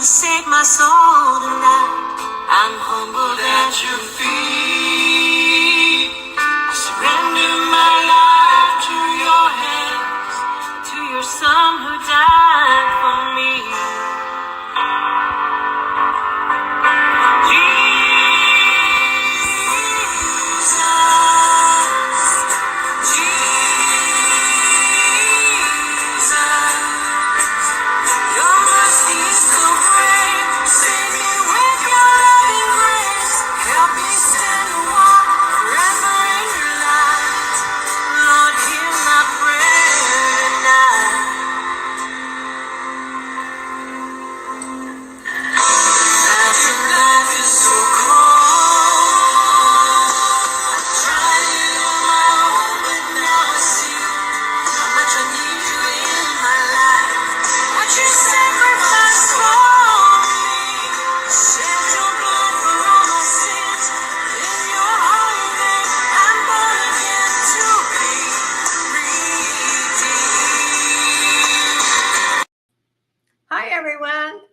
save my soul tonight. I'm humbled at your feet. Surrender my life to your hands, to your son who died for me.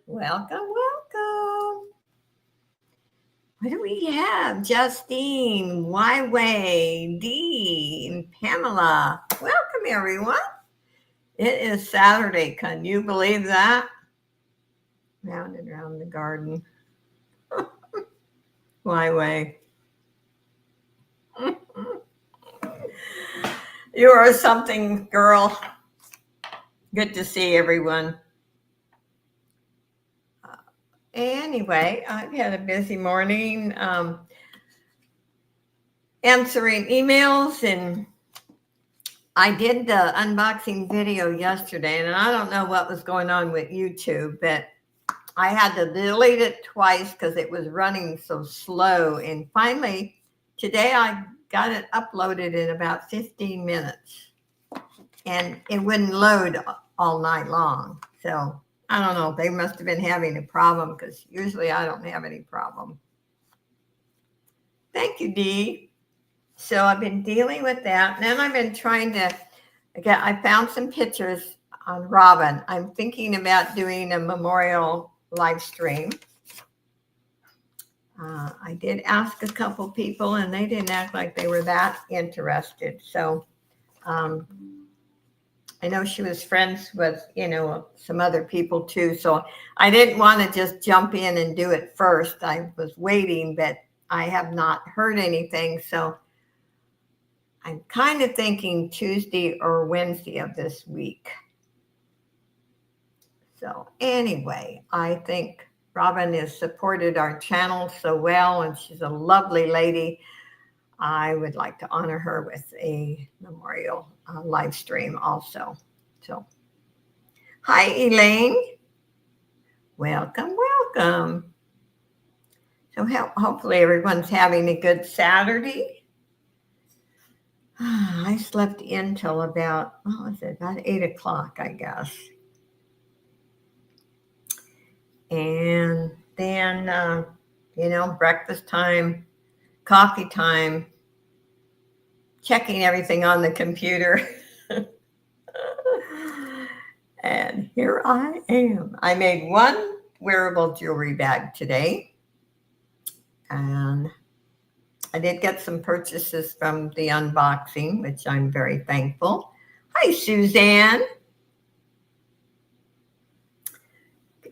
Welcome. What do we have? Justine, Wyway, Dee, and Pamela. Welcome, everyone. It is Saturday. Can you believe that? Round and round the garden. Wyway. You are something, girl. Good to see everyone. Anyway, I've had a busy morning answering emails, and I did the unboxing video yesterday, and I don't know what was going on with YouTube, but I had to delete it twice because it was running so slow. And finally, today I got it uploaded in about 15 minutes, and it wouldn't load all night long. So I don't know. They must have been having a problem because usually I don't have any problem. Thank you, Dee. So I've been dealing with that. And then I've been trying to, again, I found some pictures on Robin. I'm thinking about doing a memorial live stream. I did ask a couple people, and they didn't act like they were that interested. So I know she was friends with, some other people too. So I didn't want to just jump in and do it first. I was waiting, but I have not heard anything. So I'm kind of thinking Tuesday or Wednesday of this week. So anyway, I think Robin has supported our channel so well, and she's a lovely lady. I would like to honor her with a memorial live stream also. So, hi, Elaine. Welcome. So hopefully everyone's having a good Saturday. I slept in till about, about 8 o'clock, I guess. And then, breakfast time, coffee time, checking everything on the computer. And here I am. I made one wearable jewelry bag today. And I did get some purchases from the unboxing, which I'm very thankful. Hi, Suzanne.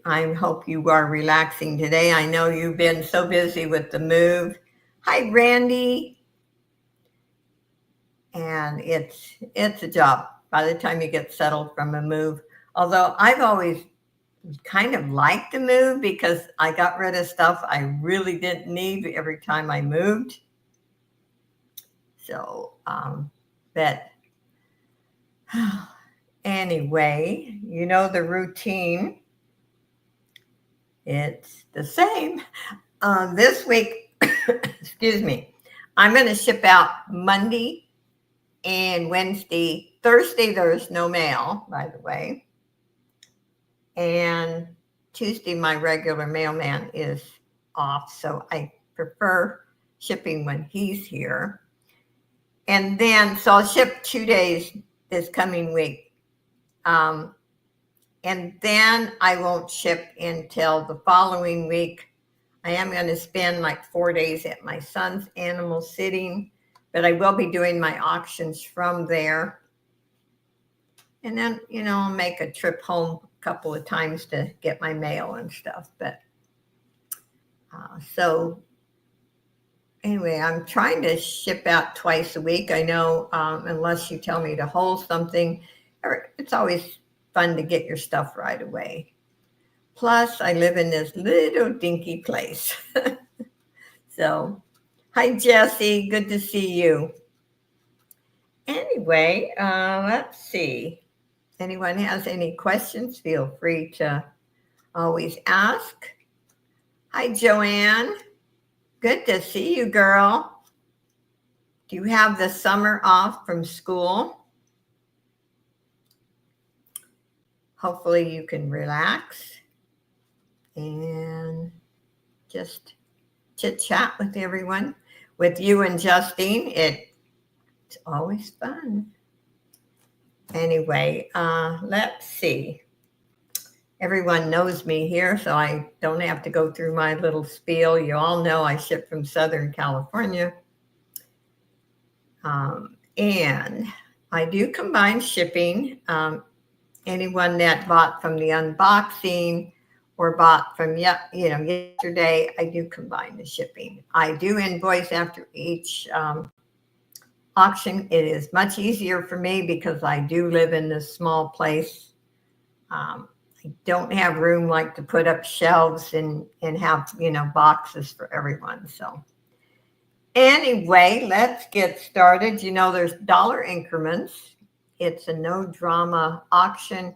I hope you are relaxing today. I know you've been so busy with the move. Hi, Randy. And it's a job by the time you get settled from a move. Although I've always kind of liked to move because I got rid of stuff I really didn't need every time I moved. So, but anyway, the routine. It's the same. This week, excuse me, I'm going to ship out Monday and Wednesday. Thursday, there's no mail, by the way. And Tuesday, my regular mailman is off, so I prefer shipping when he's here. And then, so I'll ship 2 days this coming week. And then I won't ship until the following week. I am going to spend like 4 days at my son's animal sitting, but I will be doing my auctions from there. And then, I'll make a trip home a couple of times to get my mail and stuff. But so anyway, I'm trying to ship out twice a week. I know, unless you tell me to hold something, it's always fun to get your stuff right away. Plus, I live in this little dinky place. So, hi, Jesse. Good to see you. Anyway, let's see. Anyone has any questions, feel free to always ask. Hi, Joanne. Good to see you, girl. Do you have the summer off from school? Hopefully you can relax and just chit-chat with everyone. With you and Justine, it's always fun. Anyway, let's see. Everyone knows me here, so I don't have to go through my little spiel. You all know I ship from Southern California. And I do combine shipping. Anyone that bought from the unboxing or bought from yesterday, I do combine the shipping. I do invoice after each auction. It is much easier for me because I do live in this small place. I don't have room like to put up shelves and have boxes for everyone. So anyway, let's get started. There's dollar increments. It's a no drama auction.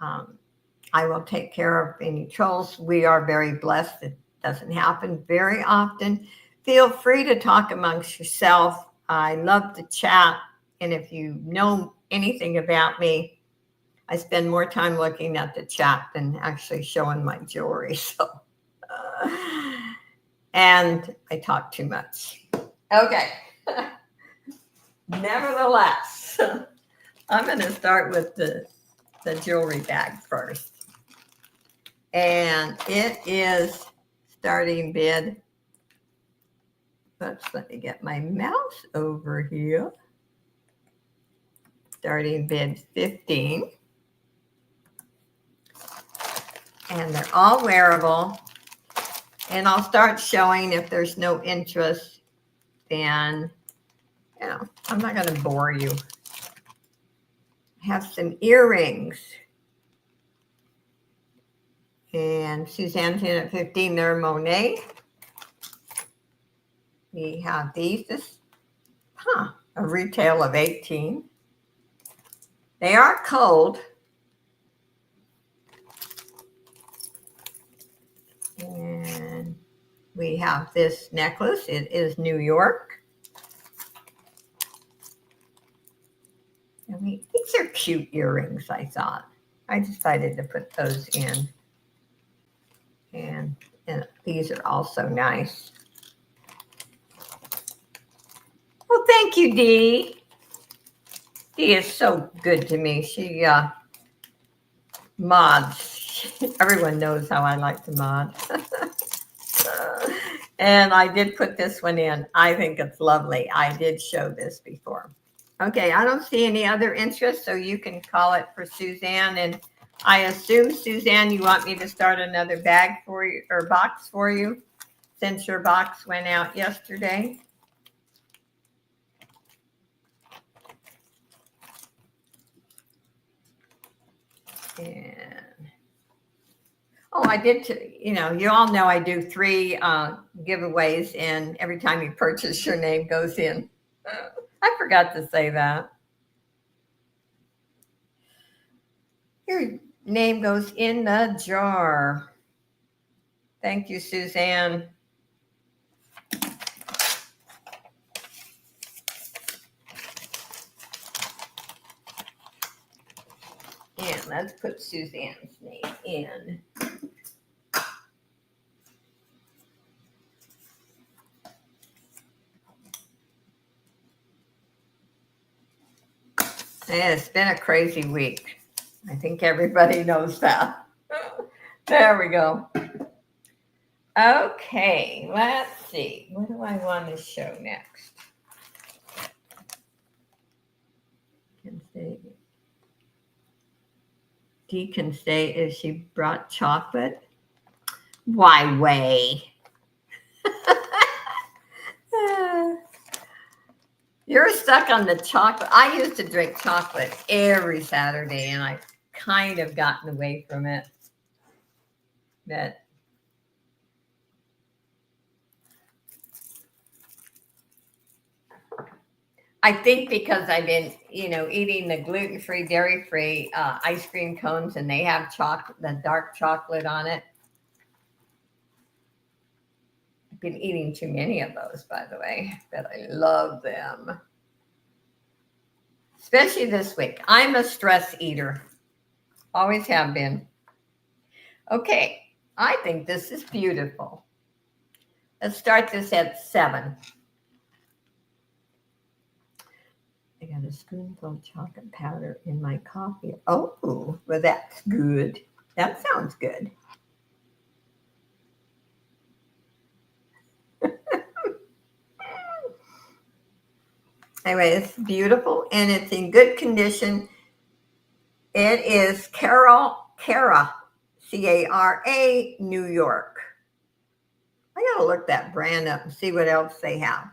I will take care of any trolls. We are very blessed. It doesn't happen very often. Feel free to talk amongst yourself. I love to chat. And if you know anything about me, I spend more time looking at the chat than actually showing my jewelry. So, and I talk too much. Okay. Nevertheless, I'm going to start with the jewelry bag first. And it is starting bid. Let me get my mouse over here. Starting bid 15. And they're all wearable. And I'll start showing. If there's no interest, then, I'm not going to bore you. I have some earrings. And Suzanne's in at 15. They're Monet. We have these. A retail of 18. They are cold. And we have this necklace. It is New York. These are cute earrings, I thought. I decided to put those in. And these are also nice. Well, thank you, Dee. Dee is so good to me. She mods. Everyone knows how I like to mod. And I did put this one in. I think it's lovely. I did show this before. Okay, I don't see any other interest, so you can call it for Suzanne. And I assume, Suzanne, you want me to start another bag for you or box for you since your box went out yesterday. And I did, you all know I do 3 giveaways, and every time you purchase, your name goes in. I forgot to say that. Your name goes in the jar. Thank you, Suzanne. And let's put Suzanne's name in. Yeah, it's been a crazy week. I think everybody knows that. There we go. Okay, let's see. What do I want to show next? Dee can say, if she brought chocolate. Why, way. You're stuck on the chocolate. I used to drink chocolate every Saturday, and I've kind of gotten away from it. But I think because I've been, eating the gluten-free, dairy-free ice cream cones, and they have chocolate, the dark chocolate on it. I've been eating too many of those, by the way, but I love them. Especially this week. I'm a stress eater. Always have been. Okay, I think this is beautiful. Let's start this at 7. I got a spoonful of chocolate powder in my coffee. Oh, well, that's good. That sounds good. Anyway, it's beautiful and it's in good condition. It is Cara, C-A-R-A, New York. I gotta look that brand up and see what else they have.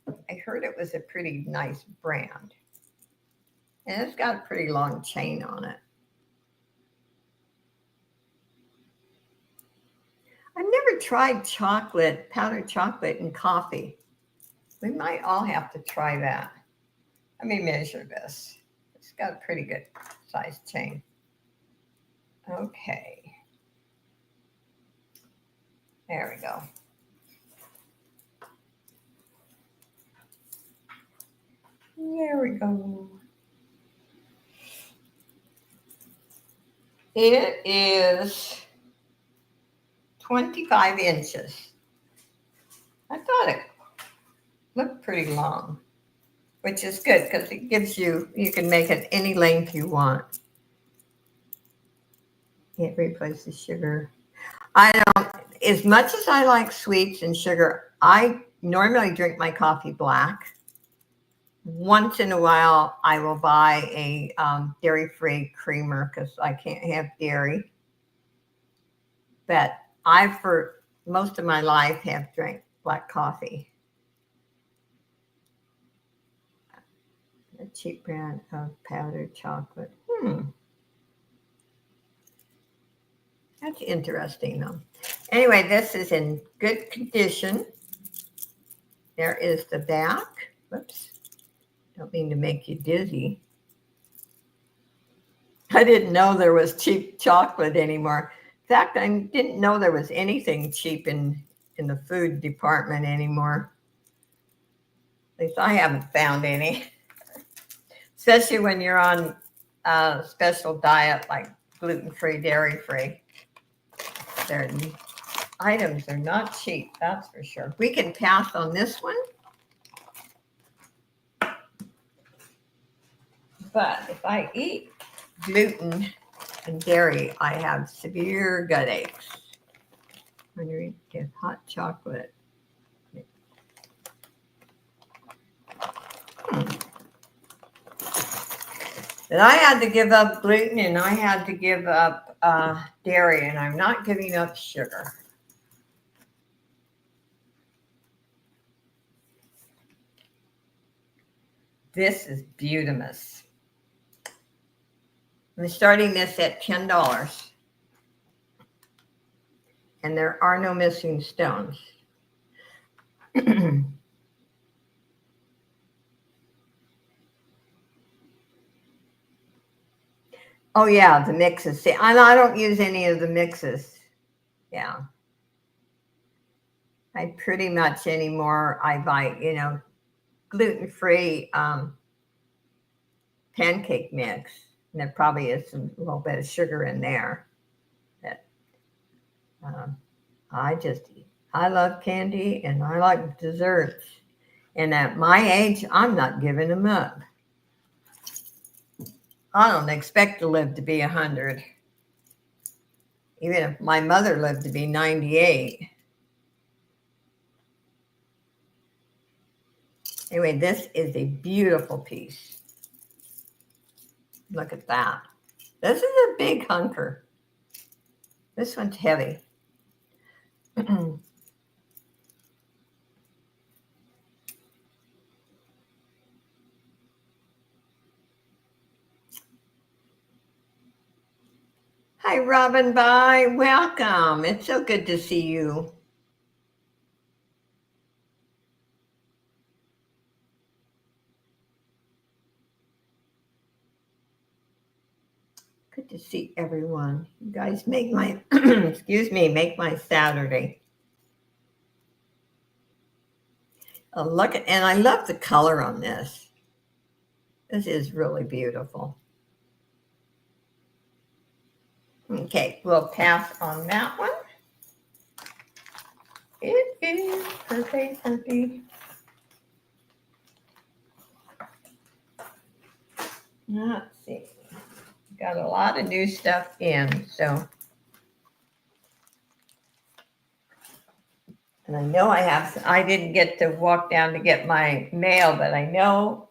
I heard it was a pretty nice brand. And it's got a pretty long chain on it. I've never tried powdered chocolate in coffee. We might all have to try that. Let me measure this. It's got a pretty good sized chain. Okay. There we go. There we go. It is 25 inches. I thought it looked pretty long, which is good because it gives you can make it any length you want. It replaces sugar. As much as I like sweets and sugar, I normally drink my coffee black. Once in a while, I will buy a dairy-free creamer because I can't have dairy. But I, for most of my life, have drank black coffee. A cheap brand of powdered chocolate. That's interesting, though. Anyway, this is in good condition. There is the back. Whoops. Don't mean to make you dizzy. I didn't know there was cheap chocolate anymore. In fact, I didn't know there was anything cheap in the food department anymore. At least I haven't found any. Especially when you're on a special diet like gluten-free, dairy-free. Their items are not cheap, that's for sure. We can pass on this one. But if I eat gluten and dairy, I have severe gut aches. Wondering if hot chocolate. But I had to give up gluten and I had to give up dairy, and I'm not giving up sugar. This is Beautimus. I'm starting this at $10. And there are no missing stones. Oh, yeah, the mixes. See, I don't use any of the mixes. Yeah. I pretty much anymore, I buy, gluten-free pancake mix. And there probably is a little bit of sugar in there. But I love candy and I like desserts. And at my age, I'm not giving them up. I don't expect to live to be 100. Even if my mother lived to be 98. Anyway, this is a beautiful piece. Look at that. This is a big hunker. This one's heavy. Hi, Robin. Bye. Welcome. It's so good to see you. Good to see everyone. You guys make my, excuse me, make my Saturday. Oh, look at, and I love the color on this. This is really beautiful. Okay, we'll pass on that one. It is perfect. Let's see. Got a lot of new stuff in, so. And I know I didn't get to walk down to get my mail, but I know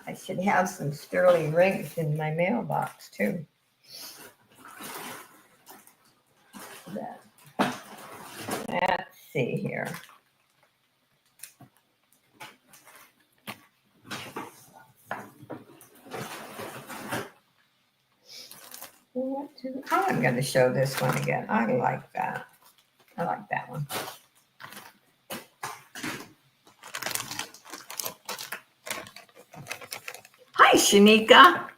I should have some sterling rings in my mailbox too. Let's see here. I'm going to show this one again. I like that. I like that one. Hi, Shanika.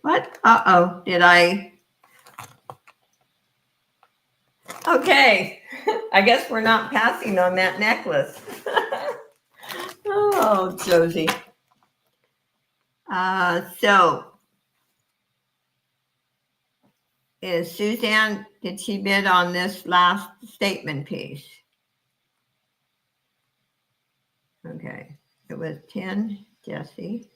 What? Uh-oh. Did I? Okay. I guess we're not passing on that necklace. Oh, Josie. So, is Suzanne, did she bid on this last statement piece? Okay. It was 10, Jesse.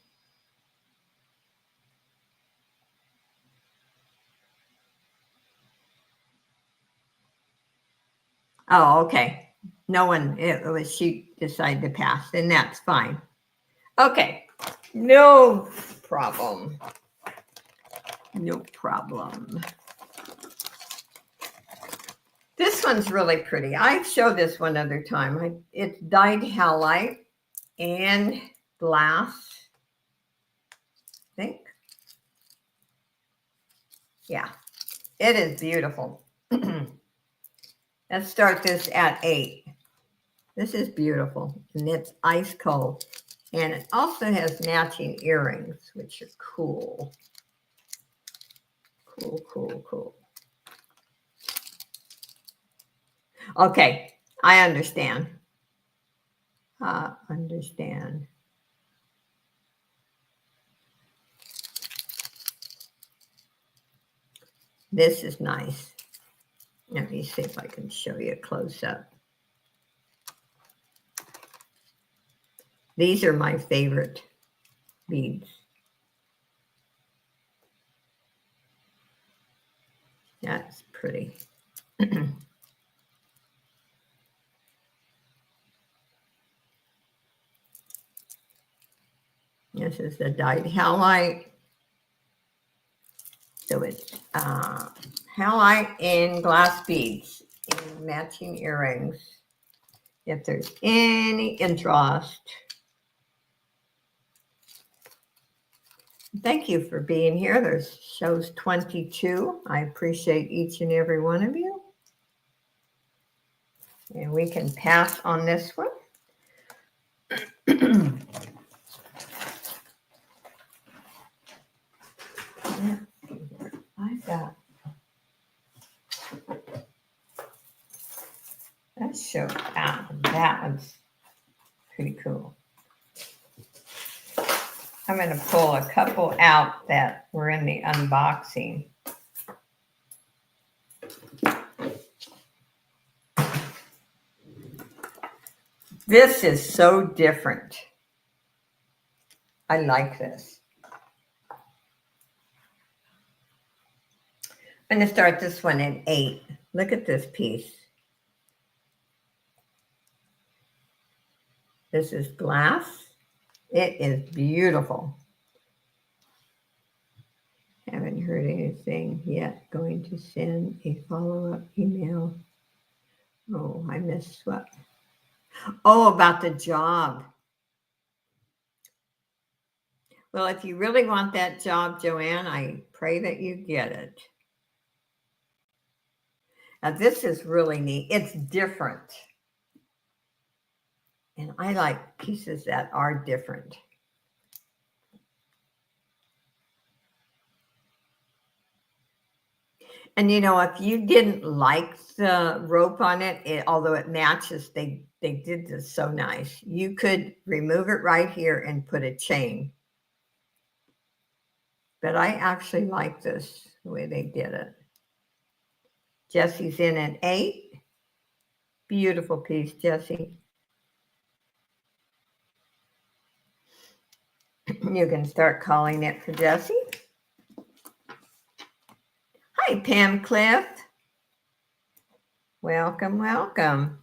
Oh, okay. No one, it was, she decided to pass, and that's fine. Okay. No problem. No problem. This one's really pretty. I've showed this one other time. It's dyed halite and glass, I think. Yeah, it is beautiful. Let's start this at 8. This is beautiful, and it's ice cold. And it also has matching earrings, which are cool. Cool. Okay, I understand. Understand. This is nice. Let me see if I can show you a close up. These are my favorite beads. That's pretty. This is the dyed halite. So it's halite and glass beads and matching earrings. If there's any interest. Thank you for being here. There's shows 22. I appreciate each and every one of you. And we can pass on this one. I've got let's show that one. That one's pretty cool. I'm going to pull a couple out that were in the unboxing. This is so different. I like this. I'm going to start this one at 8. Look at this piece. This is glass. It is beautiful. Haven't heard anything yet. Going to send a follow-up email. Oh, I missed what? Oh, about the job. Well, if you really want that job, Joanne, I pray that you get it. Now, this is really neat. It's different. And I like pieces that are different. And you know, if you didn't like the rope on it, although it matches, they did this so nice. You could remove it right here and put a chain. But I actually like this, the way they did it. Jesse's in at 8. Beautiful piece, Jesse. You can start calling it for Jesse. Hi, Pam Cliff. Welcome, welcome.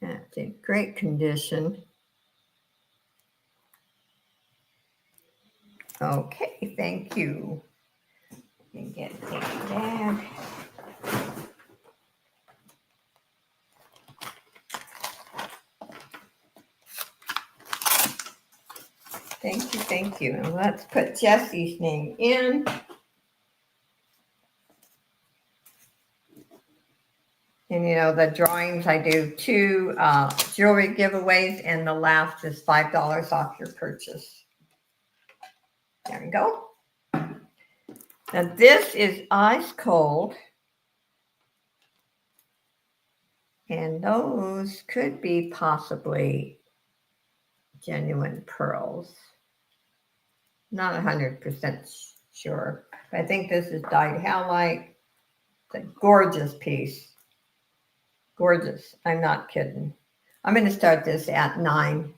That's in great condition. Okay, thank you. And get a bag. Thank you, thank you. And let's put Jesse's name in. And you know, the drawings, I do 2 jewelry giveaways, and the last is $5 off your purchase. There we go. Now this is ice cold. And those could be possibly genuine pearls. Not 100% sure. I think this is dyed halite. It's a gorgeous piece. Gorgeous. I'm not kidding. I'm going to start this at 9.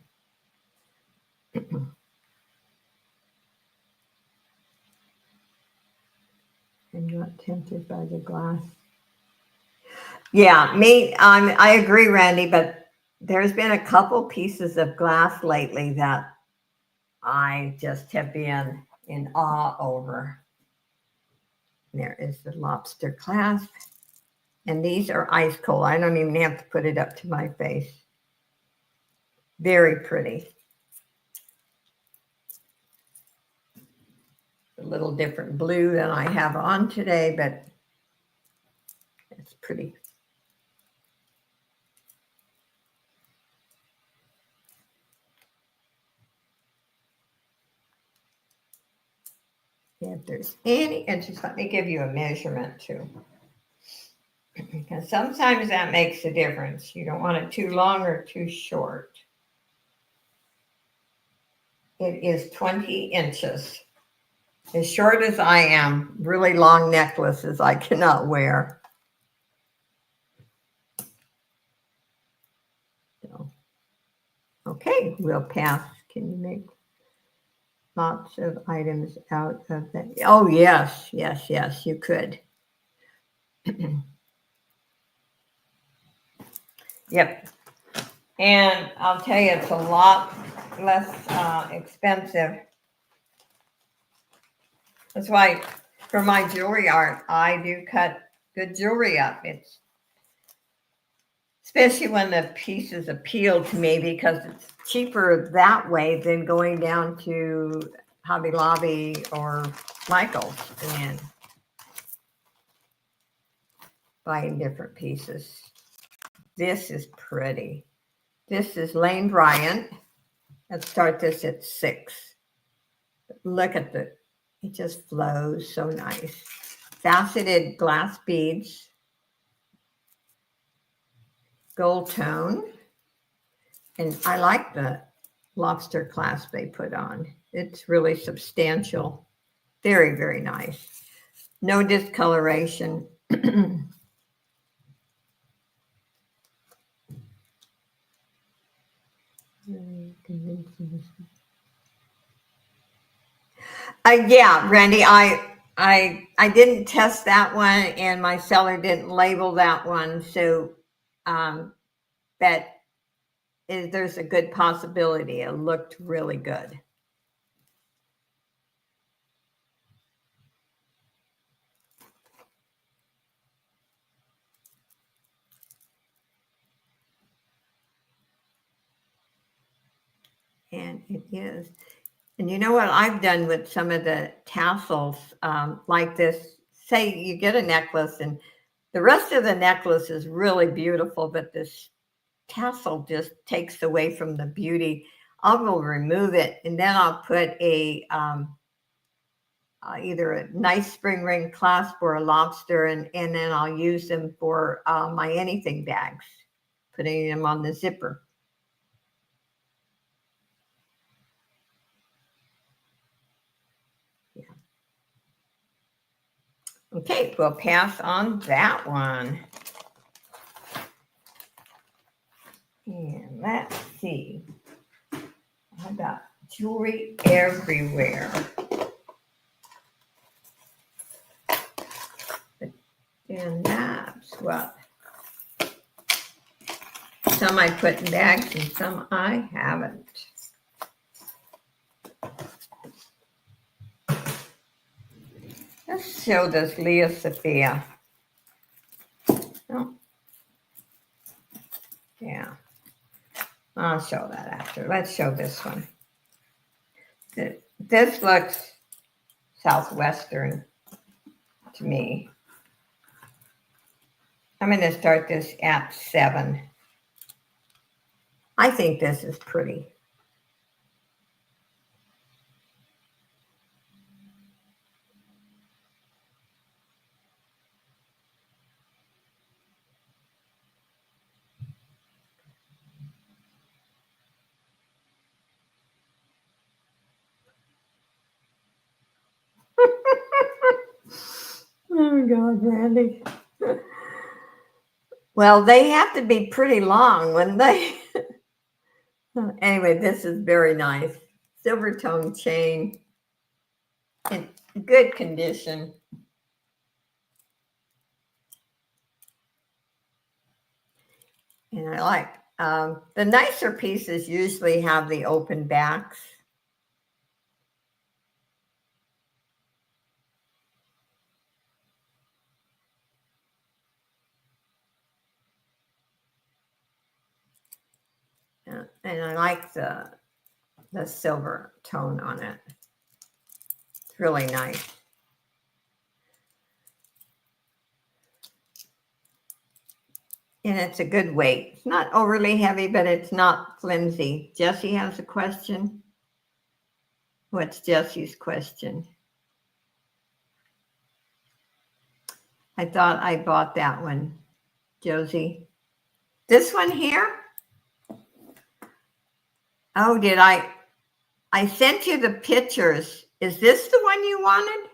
I'm not tempted by the glass. Yeah, I agree, Randy, but there's been a couple pieces of glass lately that I just have been in awe over. There is the lobster clasp. And these are ice cold. I don't even have to put it up to my face. Very pretty. A little different blue than I have on today, but it's pretty. If there's any interest, let me give you a measurement too. Because sometimes that makes a difference. You don't want it too long or too short. It is 20 inches. As short as I am, really long necklaces I cannot wear. So, okay, we'll pass. Can you make lots of items out of that? Oh, yes, yes, yes, you could. Yep. And I'll tell you, it's a lot less expensive. That's why for my jewelry art, I do cut good jewelry up. It's especially when the pieces appeal to me, because it's cheaper that way than going down to Hobby Lobby or Michael's and buying different pieces. This is pretty. This is Lane Bryant. Let's start this at 6. Look at it just flows so nice. Faceted glass beads. Gold tone. And I like the lobster clasp they put on. It's really substantial. Very, very nice. No discoloration. Yeah, Randy, I didn't test that one, and my seller didn't label that one, so um, that there's a good possibility it looked really good. And it is. And you know what I've done with some of the tassels, like this? Say you get a necklace, and the rest of the necklace is really beautiful, but this tassel just takes away from the beauty. I will remove it, and then I'll put either a nice spring ring clasp or a lobster, and then I'll use them for my anything bags, putting them on the zipper. Yeah. Okay, we'll pass on that one. And let's see. I got jewelry everywhere. And that's what. Some I put in bags and some I haven't. Let's show this Leah Sophia. Oh. Yeah. I'll show that after. Let's show this one. This looks southwestern to me. I'm going to start this at 7. I think this is pretty. Oh, God, Randy. Well, they have to be pretty long, wouldn't they? Anyway, this is very nice. Silver tone chain in good condition. And I like the nicer pieces usually have the open backs. And I like the silver tone on it. It's really nice. And it's a good weight. It's not overly heavy, but it's not flimsy. Jessie has a question. What's Jessie's question? I thought I bought that one, Josie. This one here? Oh, did I? I sent you the pictures. Is this the one you wanted?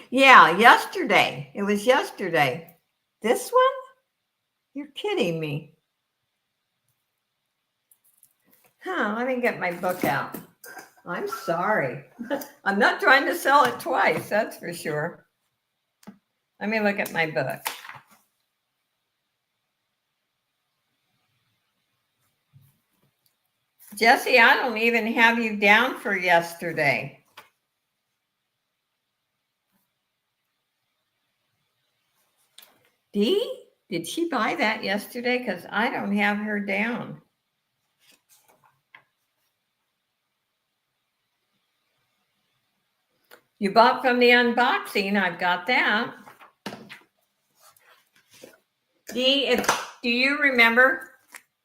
Yeah, yesterday. It was yesterday. This one? You're kidding me. Let me get my book out. I'm sorry. I'm not trying to sell it twice, that's for sure. Let me look at my book. Jessie, I don't even have you down for yesterday. Dee, did she buy that yesterday? Because I don't have her down. You bought from the unboxing. I've got that. Dee, do you remember?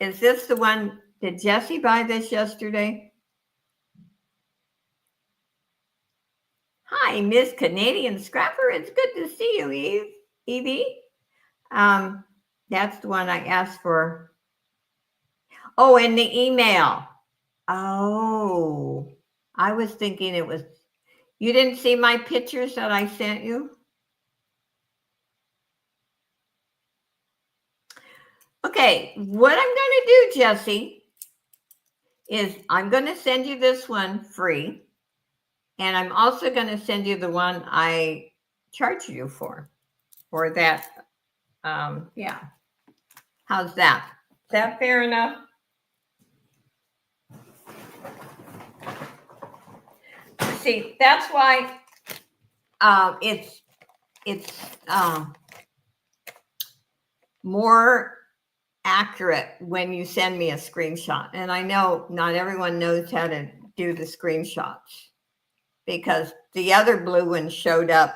Is this the one? Did Jessie buy this yesterday? Hi, Miss Canadian Scrapper. It's good to see you, Evie. That's the one I asked for. Oh, in the email. Oh, I was thinking it was, you didn't see my pictures that I sent you? Okay, what I'm going to do, Jesse, is I'm going to send you this one free. And I'm also going to send you the one I charge you for that. Yeah. How's that? Is that fair enough? See, that's why it's more accurate when you send me a screenshot. And I know not everyone knows how to do the screenshots because the other blue one showed up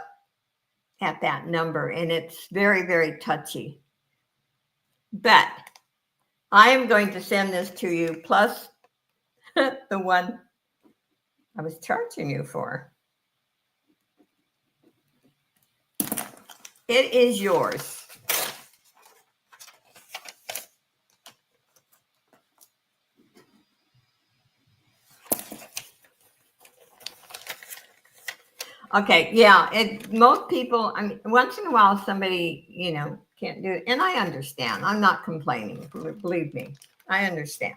at that number and it's very, very touchy. But I am going to send this to you plus the one I was charging you for. It is yours. Okay, yeah. Most people. I mean, once in a while, somebody can't do it, and I understand. I'm not complaining. Believe me, I understand.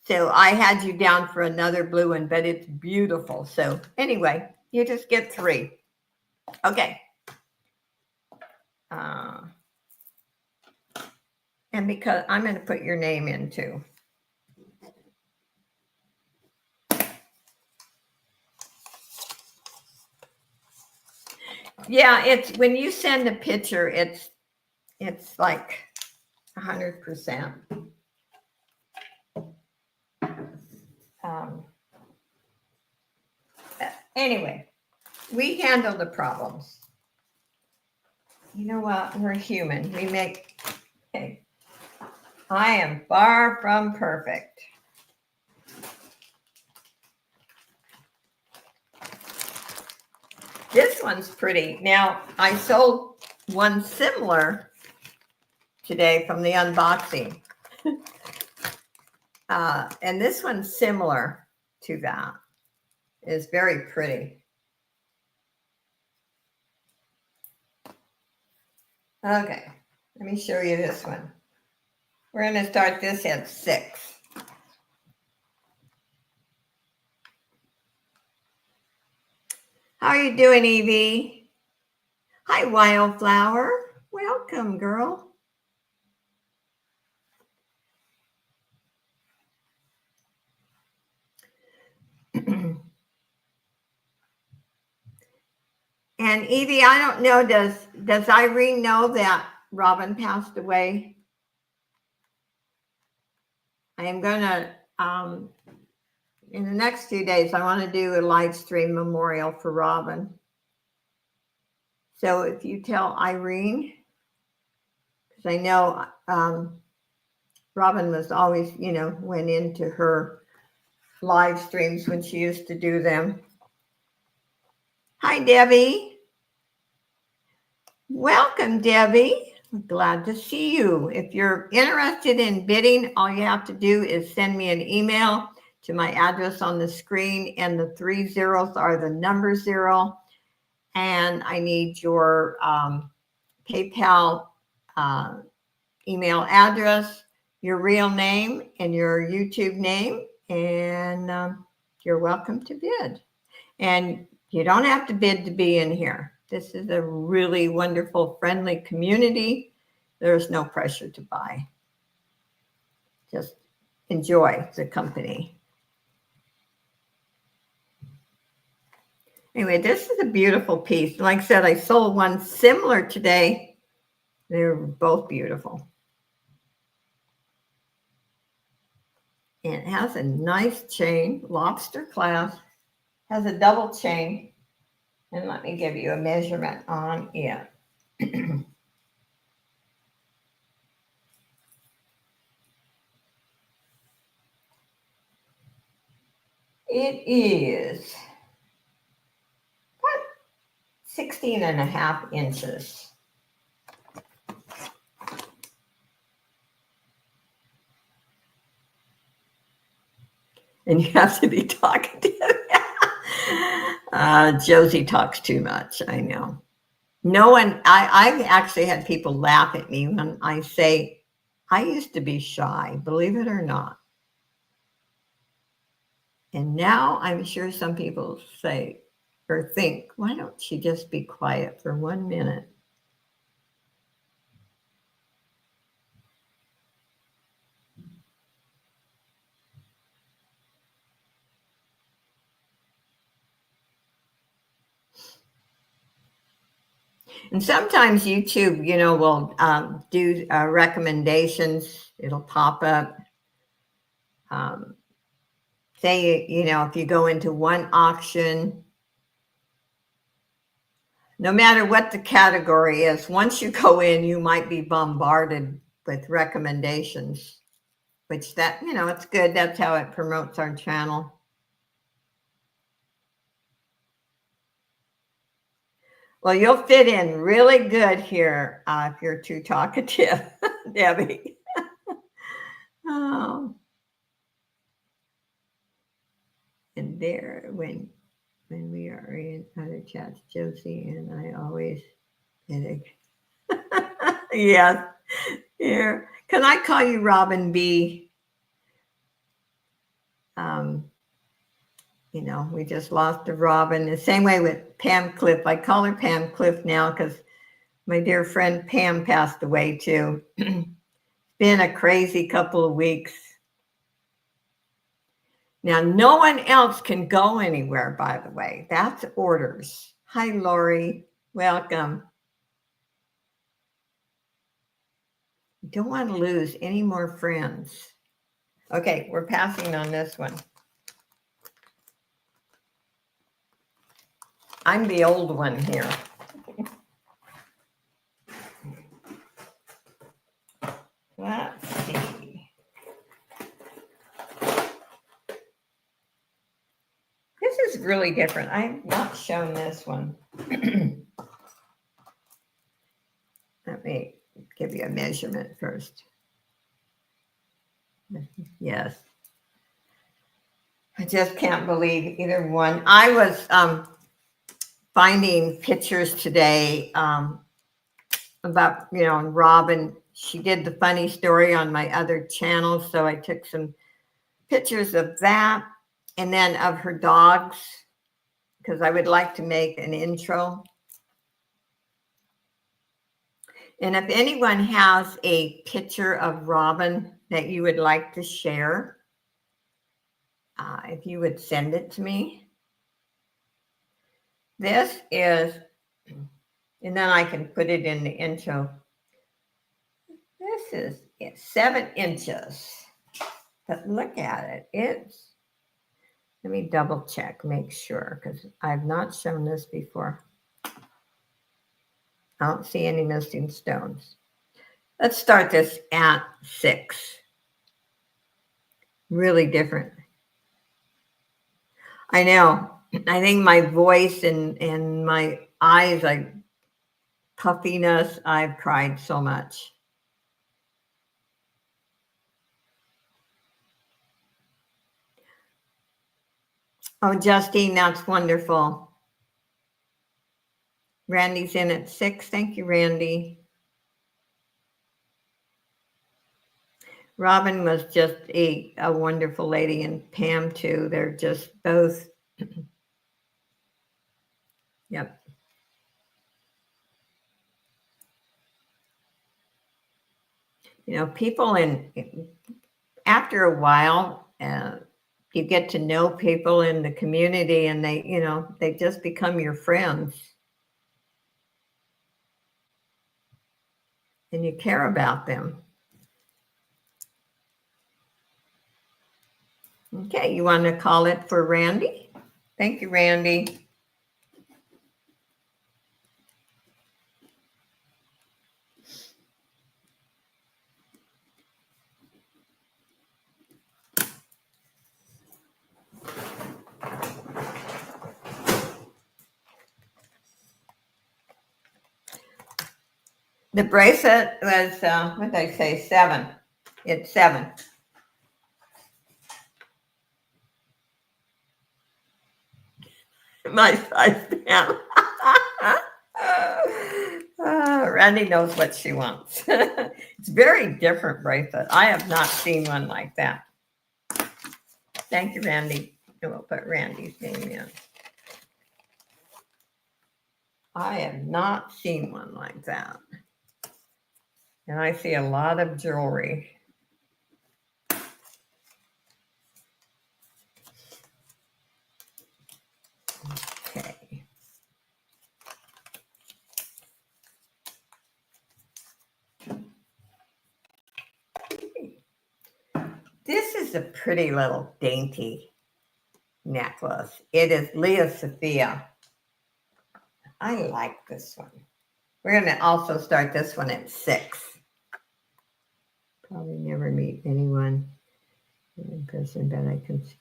So I had you down for another blue one, but it's beautiful. So anyway, you just get 3. Okay. And because I'm going to put your name in too. Yeah, it's when you send a picture, it's like 100%. Anyway, we handle the problems. You know what? We're human. We make. Okay. I am far from perfect. This one's pretty. Now, I sold one similar today from the unboxing. And this one's similar to that. It's very pretty. Okay, let me show you this one. We're going to start this at 6. How are you doing, Evie? Hi, Wildflower. Welcome, girl. And Evie, I don't know, does Irene know that Robin passed away? I am going to, in the next few days, I want to do a live stream memorial for Robin. So if you tell Irene, because I know Robin was always, went into her live streams when she used to do them. Hi, Debbie. Welcome, Debbie. I'm glad to see you. If you're interested in bidding, all you have to do is send me an email to my address on the screen, and the 3 zeros are the number 0. And I need your PayPal email address, your real name, and your YouTube name, and you're welcome to bid. And you don't have to bid to be in here. This is a really wonderful, friendly community. There's no pressure to buy. Just enjoy the company. Anyway, this is a beautiful piece. Like I said, I sold one similar today. They're both beautiful. And it has a nice chain, lobster clasp, has a double chain. And let me give you a measurement on it. It is 16.5 inches. and you have to be talkative. Josie talks too much. I know. No one, I've actually had people laugh at me when I say, I used to be shy, believe it or not. And now I'm sure some people say or think, why don't she just be quiet for 1 minute? And sometimes YouTube, will do recommendations. It'll pop up. Say, if you go into one auction, no matter what the category is, once you go in, you might be bombarded with recommendations, which it's good. That's how it promotes our channel. Well, you'll fit in really good here if you're too talkative, Debbie. Oh. And there, when we are in other chats, Josie and I always did it. Yes. Here. Can I call you Robin B? We just lost a Robin. The same way with Pam Cliff. I call her Pam Cliff now because my dear friend Pam passed away too. It's been a crazy couple of weeks. Now, no one else can go anywhere, by the way. That's orders. Hi, Lori. Welcome. Don't want to lose any more friends. Okay, we're passing on this one. I'm the old one here. Let's see. This is really different. I've not shown this one. Let me give you a measurement first. Yes. I just can't believe either one. I was finding pictures today about, Robin. She did the funny story on my other channel. So I took some pictures of that and then of her dogs because I would like to make an intro. And if anyone has a picture of Robin that you would like to share, if you would send it to me. This is, and then I can put it in the intro. This is 7 inches. But look at it. Let me double check, make sure, because I've not shown this before. I don't see any missing stones. Let's start this at 6. Really different. I know. I think my voice and my eyes, like puffiness, I've cried so much. Oh, Justine, that's wonderful. Randy's in at 6. Thank you, Randy. Robin was just a wonderful lady, and Pam too. They're just both. Yep. People after a while, you get to know people in the community and they just become your friends. And you care about them. Okay, you want to call it for Randy? Thank you, Randy. The bracelet was, what did I say, 7. It's 7. My size pant. Randy knows what she wants. It's very different bracelet. I have not seen one like that. Thank you, Randy. And we'll put Randy's name in. I have not seen one like that. And I see a lot of jewelry. Okay. This is a pretty little dainty necklace. It is Leah Sophia. I like this one. We're going to also start this one at 6. Probably never meet anyone in person, but I can see.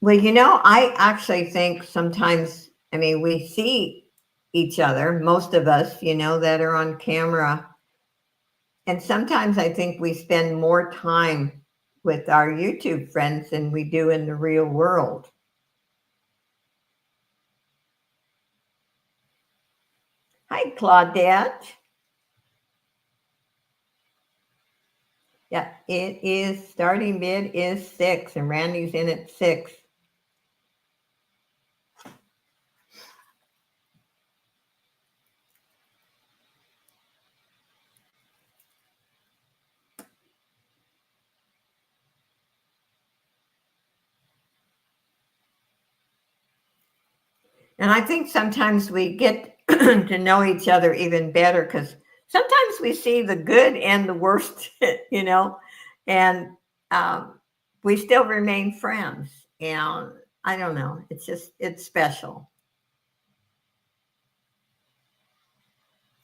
Well, I actually think sometimes, we see each other, most of us, that are on camera. And sometimes I think we spend more time with our YouTube friends than we do in the real world. Hi, Claudette. Yeah, it is starting bid is 6, and Randy's in at 6. And I think sometimes we get to know each other even better because sometimes we see the good and the worst, and we still remain friends. And I don't know, it's special.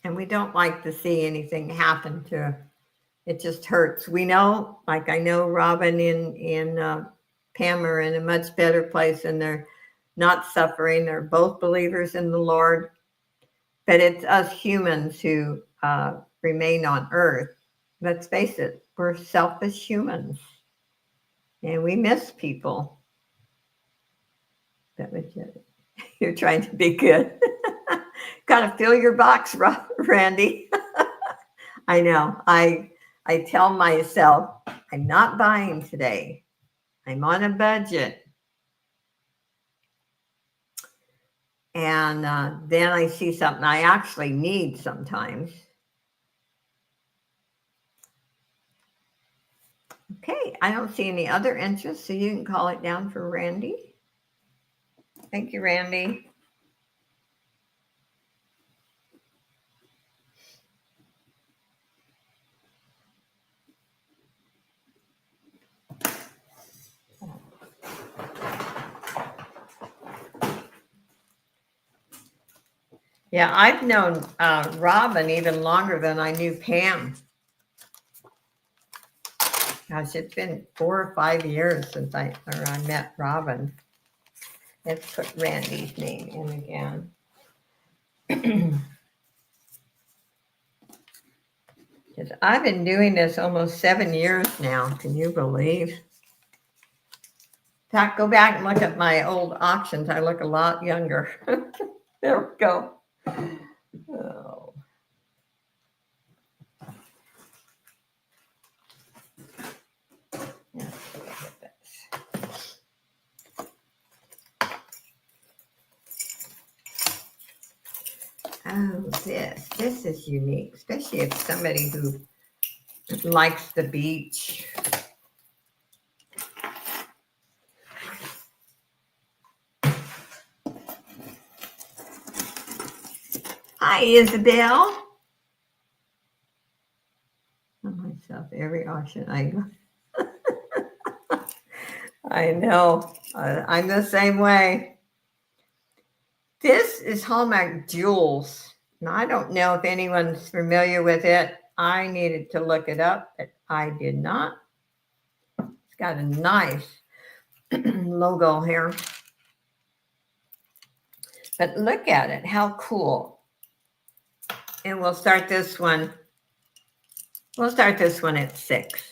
And we don't like to see anything happen to it. Just hurts. We know, like I know Robin and Pam are in a much better place and they're not suffering. They're both believers in the Lord. But it's us humans who remain on earth. Let's face it, we're selfish humans. And we miss people. That was it. You're trying to be good. Got to fill your box, Randy. I know. I tell myself, I'm not buying today. I'm on a budget. And then I see something I actually need sometimes. Okay, I don't see any other interest, so you can call it down for Randy. Thank you, Randy. Yeah, I've known Robin even longer than I knew Pam. Gosh, it's been 4 or 5 years since I met Robin. Let's put Randy's name in again. Because I've been doing this almost 7 years now. Can you believe? In fact, go back and look at my old auctions. I look a lot younger. There we go. Oh. Yeah, oh, this is unique, especially if somebody who likes the beach. Hi, Isabel. I myself every auction I go. I know. I'm the same way. This is Hallmark Jewels. Now, I don't know if anyone's familiar with it. I needed to look it up, but I did not. It's got a nice logo here. But look at it. How cool. And we'll start this one. We'll start this one at 6.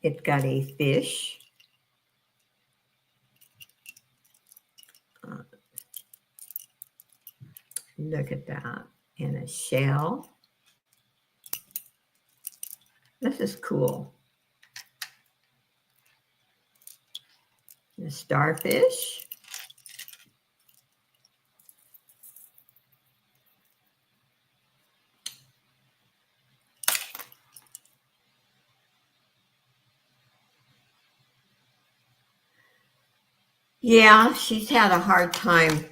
It's got a fish. Look at that. And a shell. This is cool. A starfish. Yeah, she's had a hard time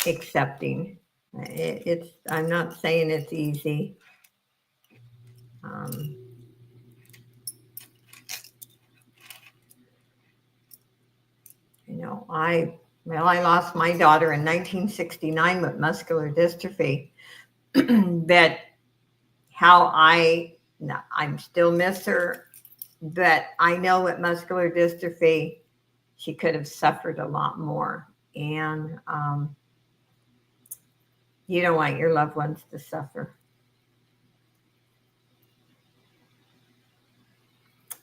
accepting. I'm not saying it's easy. You know, I lost my daughter in 1969 with muscular dystrophy. But how I still miss her, but I know with muscular dystrophy, she could have suffered a lot more. And you don't want your loved ones to suffer.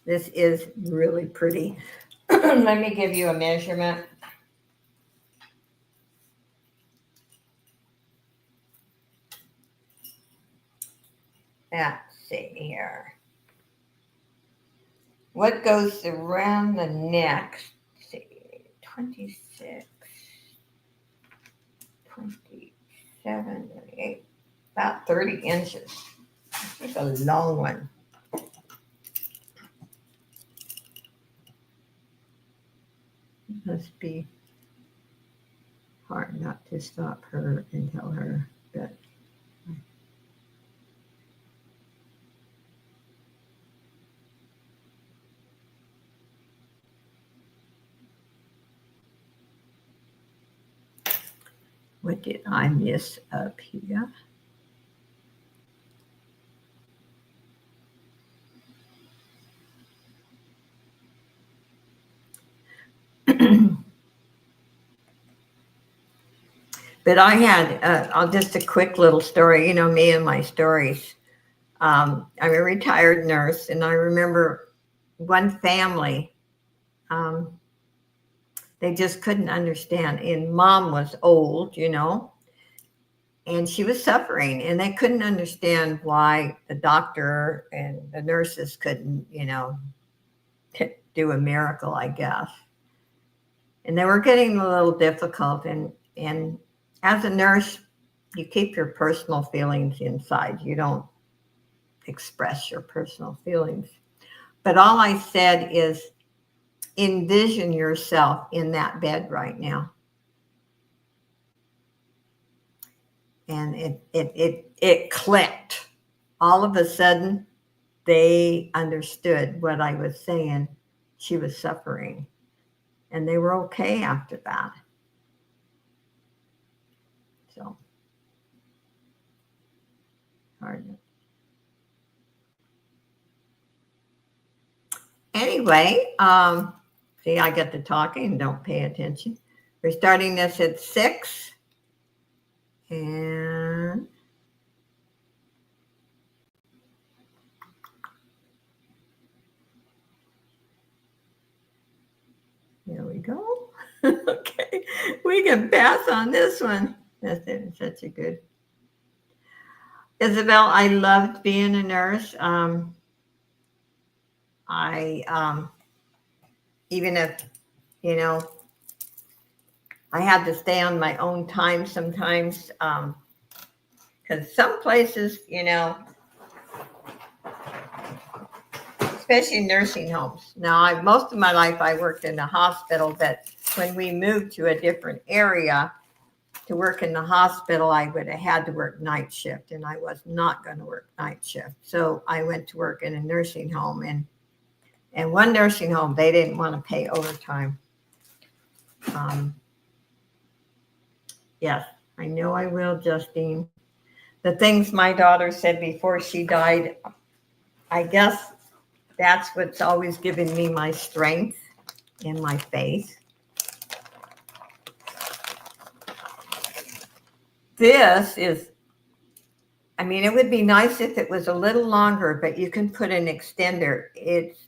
This is really pretty. Let me give you a measurement. Let's see here. What goes around the neck? Let's see, 26, 27, 28, about 30 inches. It's a long one. It must be hard not to stop her and tell her that. What did I miss up here? But I had just a quick little story, you know, me and my stories. I'm a retired nurse, and I remember one family, they just couldn't understand. And mom was old, you know, and she was suffering, and they couldn't understand why the doctor and the nurses couldn't, you know, do a miracle, I guess. And they were getting a little difficult. And as a nurse, you keep your personal feelings inside. You don't express your personal feelings. But all I said is envision yourself in that bed right now. And it clicked. All of a sudden, they understood what I was saying. She was suffering. And they were okay after that. So, hard. Anyway, see, I get to talking and don't pay attention. We're starting this at 6. And here we go. Okay, we can pass on this one. That's such a good. Isabel, I loved being a nurse. Even if, you know, I had to stay on my own time sometimes, because some places, you know, especially nursing homes. Now, most of my life I worked in a hospital, but when we moved to a different area to work in the hospital, I would have had to work night shift, and I was not going to work night shift. So I went to work in a nursing home, and one nursing home, they didn't want to pay overtime. Yes, I know I will, Justine. The things my daughter said before she died, I guess that's what's always given me my strength and my faith. This is, I mean, it would be nice if it was a little longer, but you can put an extender. It's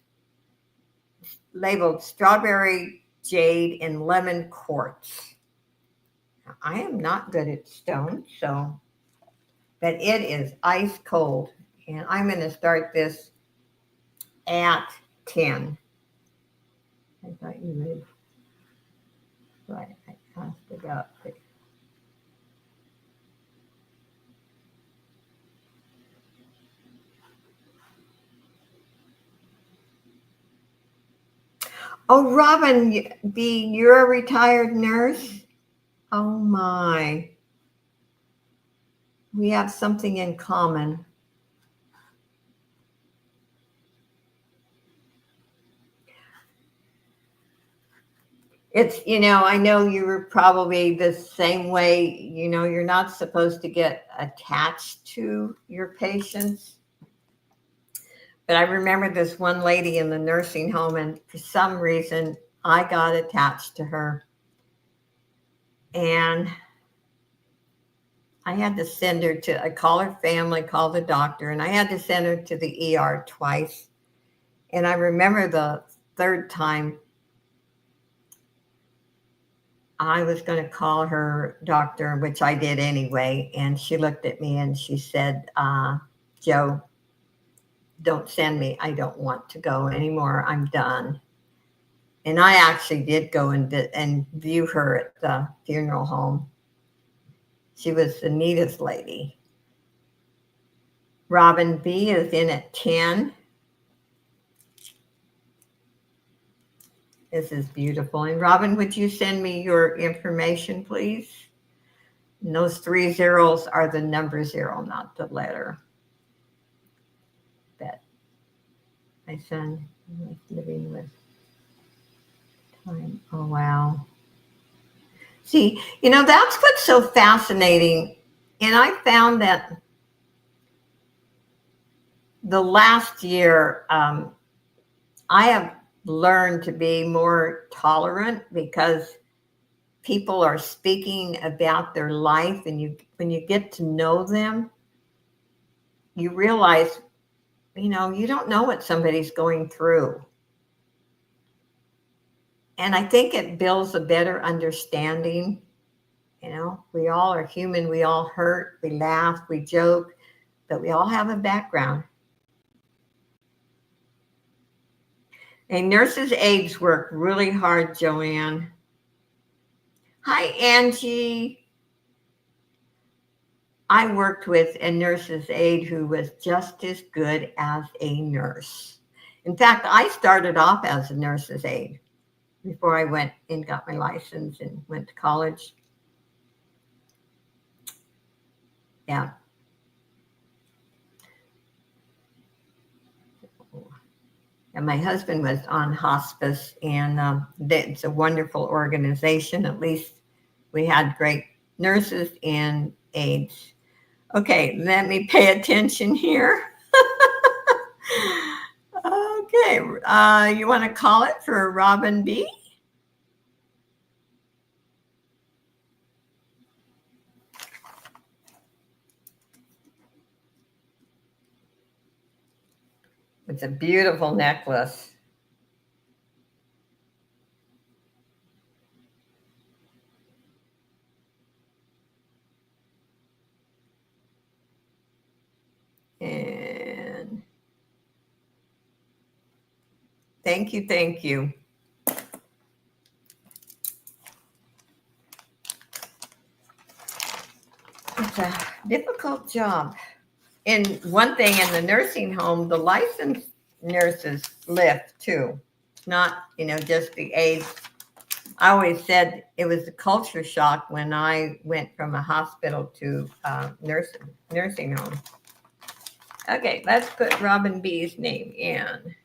labeled strawberry, jade, and lemon quartz. I am not good at stone, so, but it is ice cold. And I'm going to start this at 10. I thought you would. Right, I passed it up. Oh, Robin B., you're a retired nurse? Oh my. We have something in common. It's, I know you were probably the same way, you're not supposed to get attached to your patients. But I remember this one lady in the nursing home, and for some reason, I got attached to her. And I had to send her I call her family, call the doctor, and I had to send her to the ER twice. And I remember the third time, I was going to call her doctor, which I did anyway. And she looked at me and she said, Joe, don't send me. I don't want to go anymore. I'm done. And I actually did go and view her at the funeral home. She was the neatest lady. Robin B. is in at 10. This is beautiful. And Robin, would you send me your information, please? And those 3 zeros are the number 0, not the letter. That my son was living with time. Oh, wow. See, that's what's so fascinating. And I found that the last year, I have learned to be more tolerant because people are speaking about their life, and when you get to know them, you realize, you don't know what somebody's going through. And I think it builds a better understanding. We all are human. We all hurt. We laugh. We joke. But we all have a background. And nurses' aides work really hard, Joanne. Hi, Angie. I worked with a nurse's aide who was just as good as a nurse. In fact, I started off as a nurse's aide before I went and got my license and went to college. Yeah. And my husband was on hospice, and it's a wonderful organization. At least we had great nurses and aides. Okay, let me pay attention here. Okay, you want to call it for Robin B? It's a beautiful necklace. And thank you, thank you. It's a difficult job. And one thing in the nursing home, the licensed nurses lift too. It's not, just the aides. I always said it was a culture shock when I went from a hospital to nursing home. Okay, let's put Robin B's name in.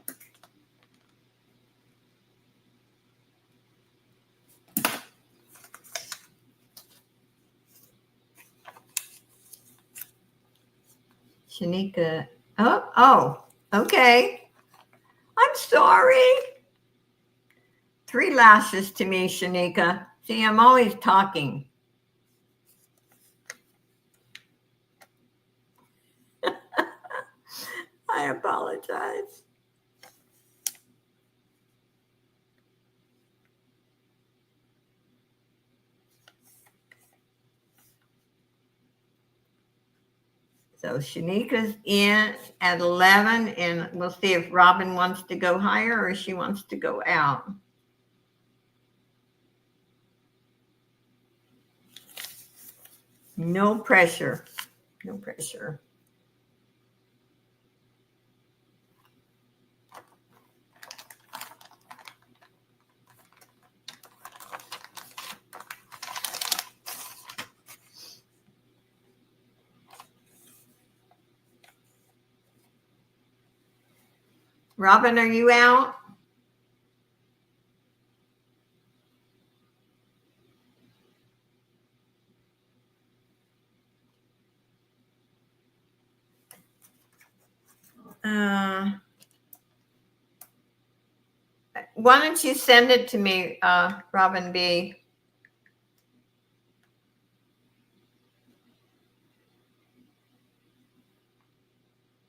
Shanika. Oh, okay. I'm sorry. 3 lashes to me, Shanika. See, I'm always talking. I apologize. So Shanika's in at 11, and we'll see if Robin wants to go higher or she wants to go out. No pressure. No pressure. Robin, are you out? Why don't you send it to me, Robin B?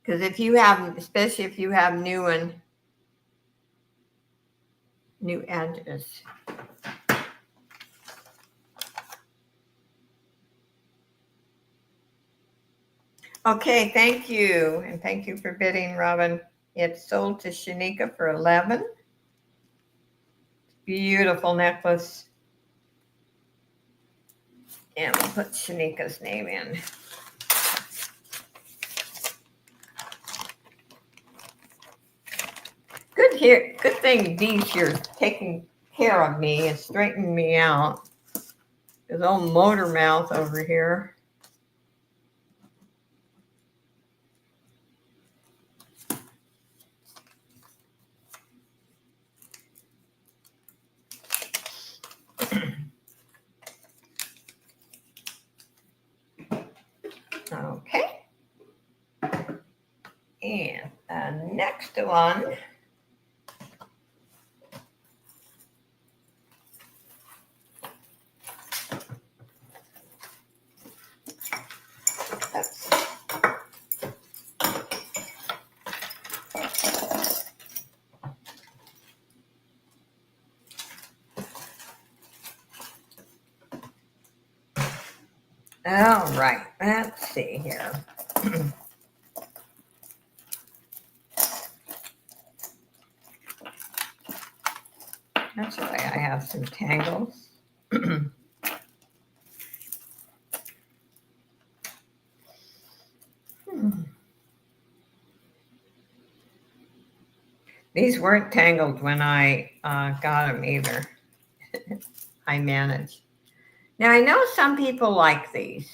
Because if you have, especially if you have new address. Okay, thank you. And thank you for bidding, Robin. It's sold to Shanika for 11. Beautiful necklace. And we'll put Shanika's name in. Good thing Dee's here taking care of me and straightening me out. His old motor mouth over here. Okay. And the next one. All right, let's see here. That's why I have some tangles. These weren't tangled when I got them either. I managed. Now, I know some people like these.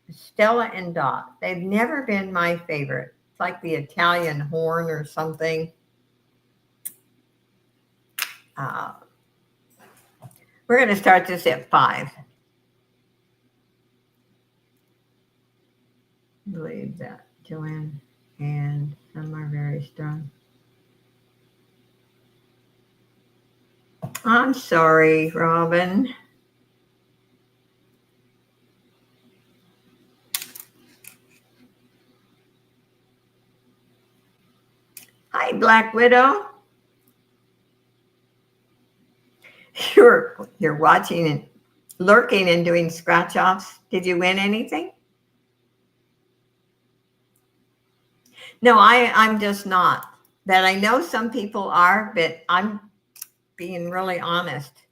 Stella and Dot. They've never been my favorite. It's like the Italian horn or something. We're going to start this at 5. I believe that, Joanne. And some are very strong. I'm sorry, Robin. Hi, Black Widow. You're watching and lurking and doing scratch offs. Did you win anything? No, I'm just not. That I know some people are, but I'm being really honest.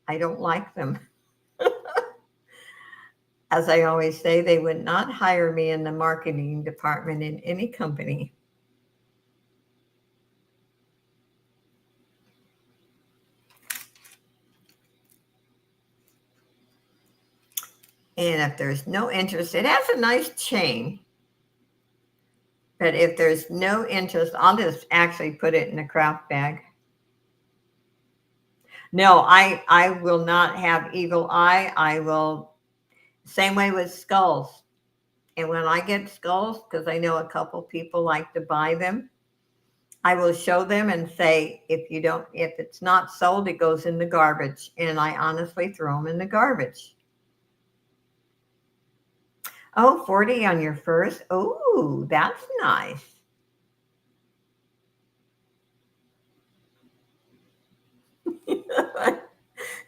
I don't like them. As I always say, they would not hire me in the marketing department in any company. And if there's no interest, it has a nice chain. But if there's no interest, I'll just actually put it in a craft bag. No, I will not have eagle eye. I will, same way with skulls. And when I get skulls, because I know a couple people like to buy them, I will show them and say, if it's not sold, it goes in the garbage. And I honestly throw them in the garbage. Oh, 40 on your first. Oh, that's nice.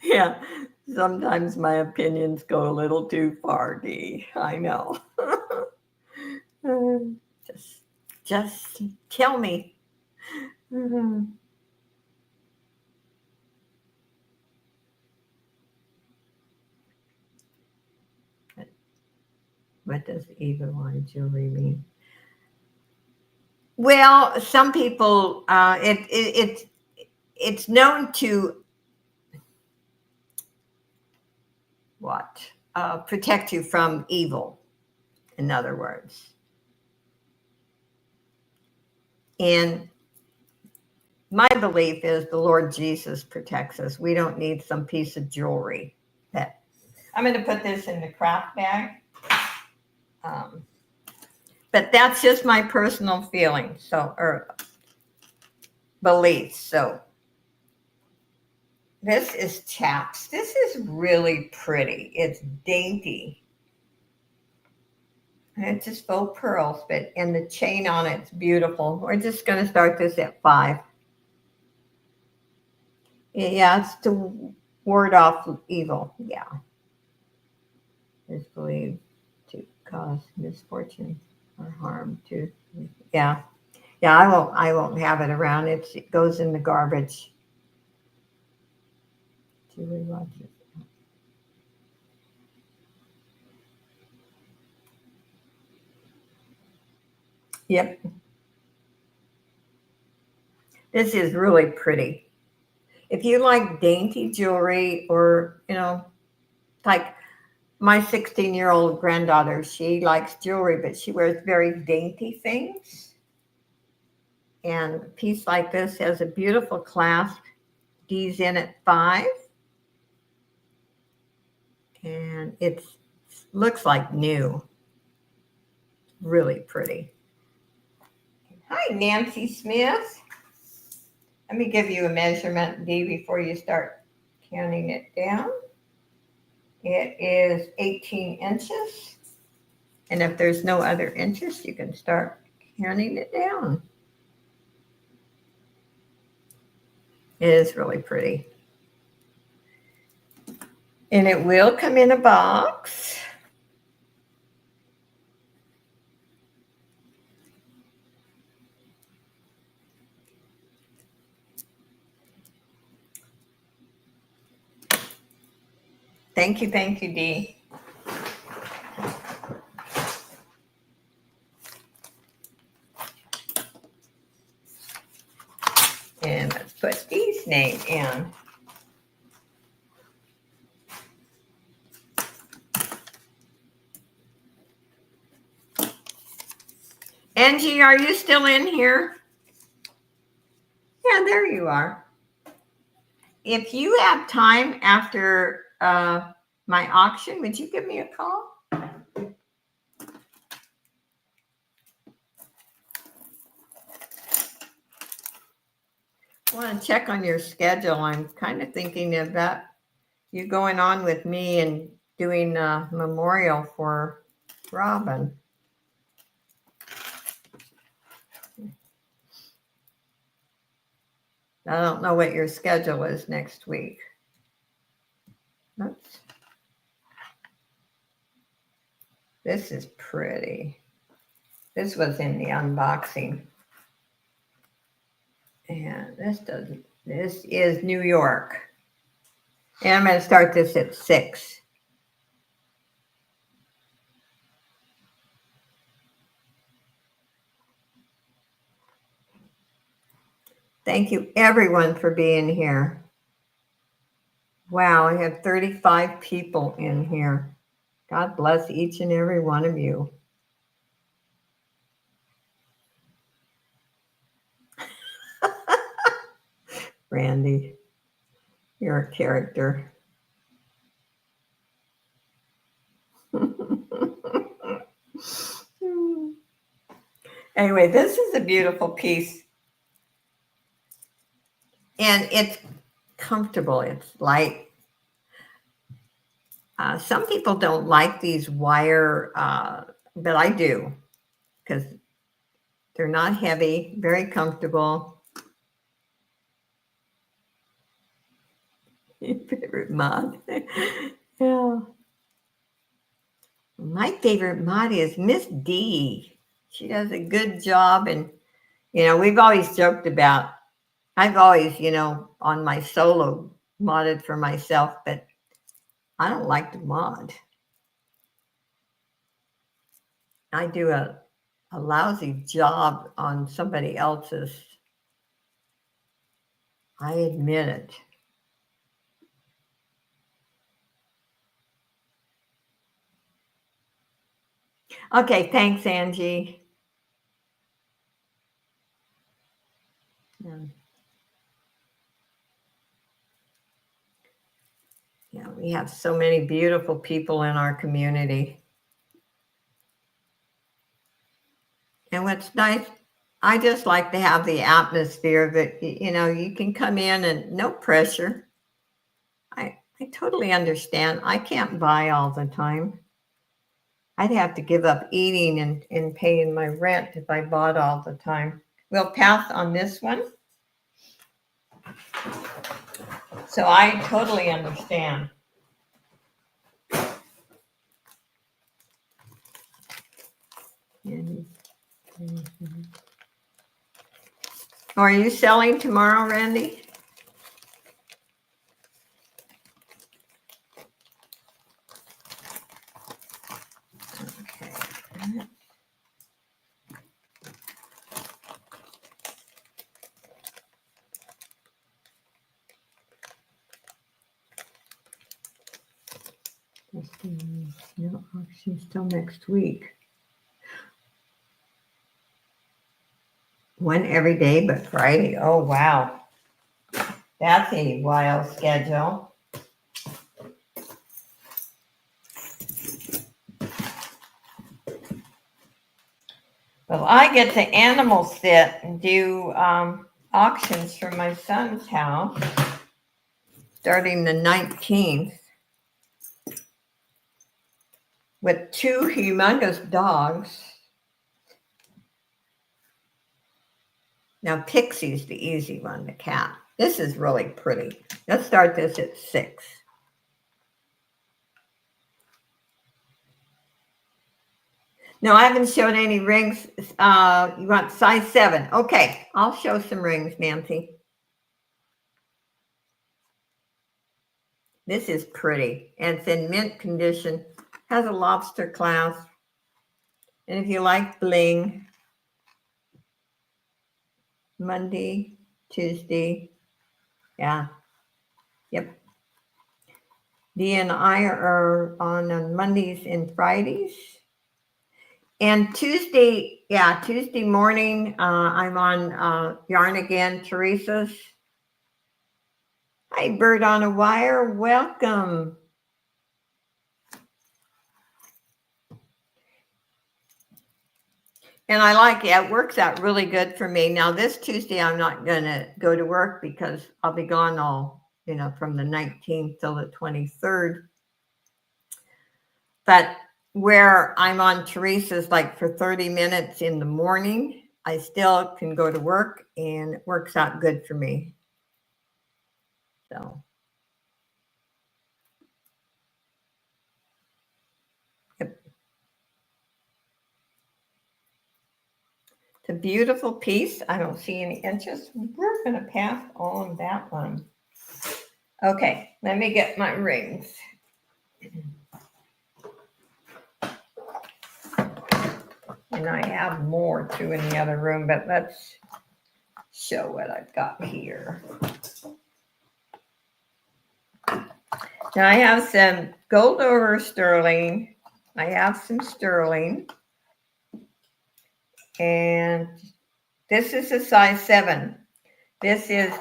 Yeah, sometimes my opinions go a little too far, Dee. I know. Just tell me. Mhm. What does evil eye jewelry mean? Well, some people, it's known to what? Protect you from evil, in other words. And my belief is the Lord Jesus protects us. We don't need some piece of jewelry. That I'm going to put this in the craft bag. Um, but that's just my personal feeling, so or beliefs. So this is chaps. This is really pretty. It's dainty. And it's just faux pearls, but and the chain on it's beautiful. We're just going to start this at 5. Yeah, it's to ward off evil. Yeah, is believed to cause misfortune or harm to. Yeah, yeah. I won't have it around. It goes in the garbage. Julie watches. Yep, this is really pretty. If you like dainty jewelry, or like my 16-year-old granddaughter, she likes jewelry, but she wears very dainty things. And a piece like this has a beautiful clasp. D's in at 5, and it looks like new. Really pretty. Hi, Nancy Smith. Let me give you a measurement, Dee, before you start counting it down. It is 18 inches. And if there's no other inches, you can start counting it down. It is really pretty. And it will come in a box. Thank you, Dee. And let's put Dee's name in. Angie, are you still in here? Yeah, there you are. If you have time after my auction, would you give me a call? I want to check on your schedule. I'm kind of thinking about you going on with me and doing a memorial for Robin. I don't know what your schedule is next week. Oops. This is pretty. This was in the unboxing. And this is New York. And I'm going to start this at 6. Thank you, everyone, for being here. Wow, I have 35 people in here. God bless each and every one of you. Randy, you're a character. Anyway, this is a beautiful piece. And it's comfortable. It's light. Some people don't like these wire, but I do, because they're not heavy, very comfortable. Your favorite mod. Yeah. My favorite mod is Miss D. She does a good job. And, we've always joked about, I've always, on my solo modded for myself, but I don't like to mod. I do a lousy job on somebody else's. I admit it. Okay, thanks, Angie. Yeah, we have so many beautiful people in our community. And what's nice, I just like to have the atmosphere that, you can come in and no pressure. I totally understand. I can't buy all the time. I'd have to give up eating and paying my rent if I bought all the time. We'll pass on this one. So I totally understand. Are you selling tomorrow, Randy? Okay. No auctions till next week. One every day but Friday. Oh, wow. That's a wild schedule. Well, I get to animal sit and do auctions for my son's house starting the 19th with 2 humongous dogs. Now, Pixie's the easy one, the cat. This is really pretty. Let's start this at 6. No, I haven't showed any rings. You want size 7. Okay, I'll show some rings, Nancy. This is pretty, and it's in mint condition. Has a lobster clasp. And if you like bling, Monday, Tuesday, yeah, yep. Dee and I are on Mondays and Fridays. And Tuesday morning, I'm on Yarn Again, Teresa's. Hi, Bird on a Wire, welcome. And I like it. It works out really good for me. Now, this Tuesday, I'm not going to go to work because I'll be gone all, from the 19th till the 23rd. But where I'm on Teresa's, like for 30 minutes in the morning, I still can go to work and it works out good for me. So. Yep. It's a beautiful piece. I don't see any inches. We're going to pass on that one. Okay, let me get my rings. And I have more too in the other room, but let's show what I've got here. Now I have some gold over sterling. I have some sterling. And this is a size 7. This is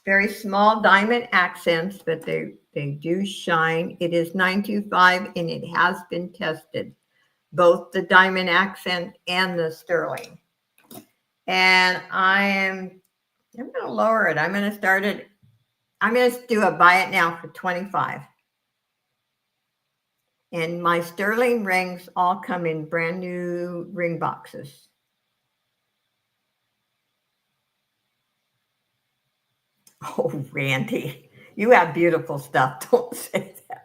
very small diamond accents, but they do shine. It is 925 and it has been tested, both the diamond accent and the sterling. And I'm going to lower it. I'm going to start it. I'm going to do a buy it now for 25. And my sterling rings all come in brand new ring boxes. Oh, Randy, you have beautiful stuff. Don't say that.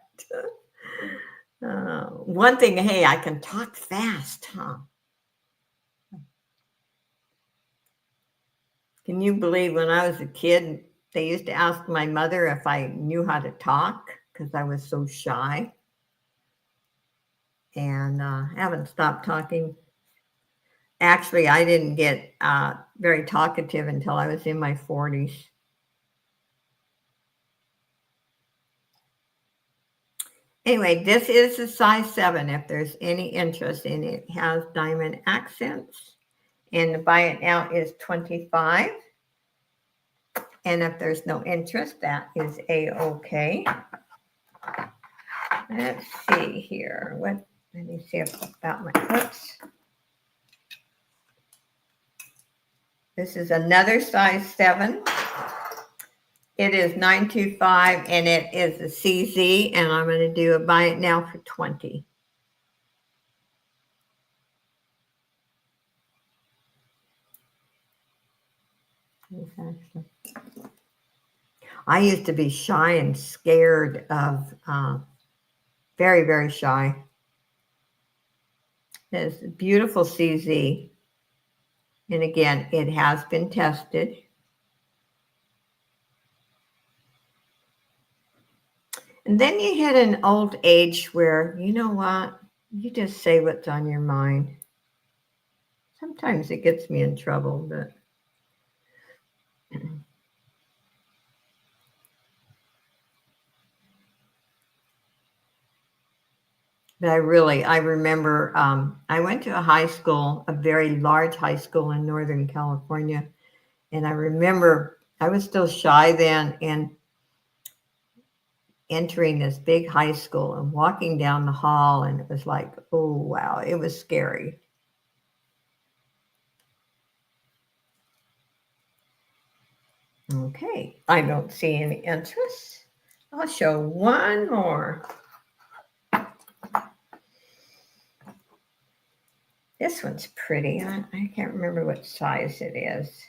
One thing, hey, I can talk fast, huh? Can you believe when I was a kid, they used to ask my mother if I knew how to talk because I was so shy. And I haven't stopped talking. Actually, I didn't get very talkative until I was in my 40s. Anyway, this is a size 7 if there's any interest in it. It has diamond accents. And the buy it now is 25. And if there's no interest, that is a-okay. Let's see here. Let me see about my oops. This is another size 7. It is 925 and it is a CZ, and I'm going to do a buy it now for 20. I used to be shy and scared of, very, very shy. It's a beautiful CZ. And again, it has been tested. And then you hit an old age where, you know what? You just say what's on your mind. Sometimes it gets me in trouble, but I remember I went to a high school, a very large high school in Northern California. And I remember I was still shy then, and entering this big high school and walking down the hall, and it was like, oh, wow, it was scary. Okay, I don't see any interest. I'll show one more. This one's pretty. I can't remember what size it is.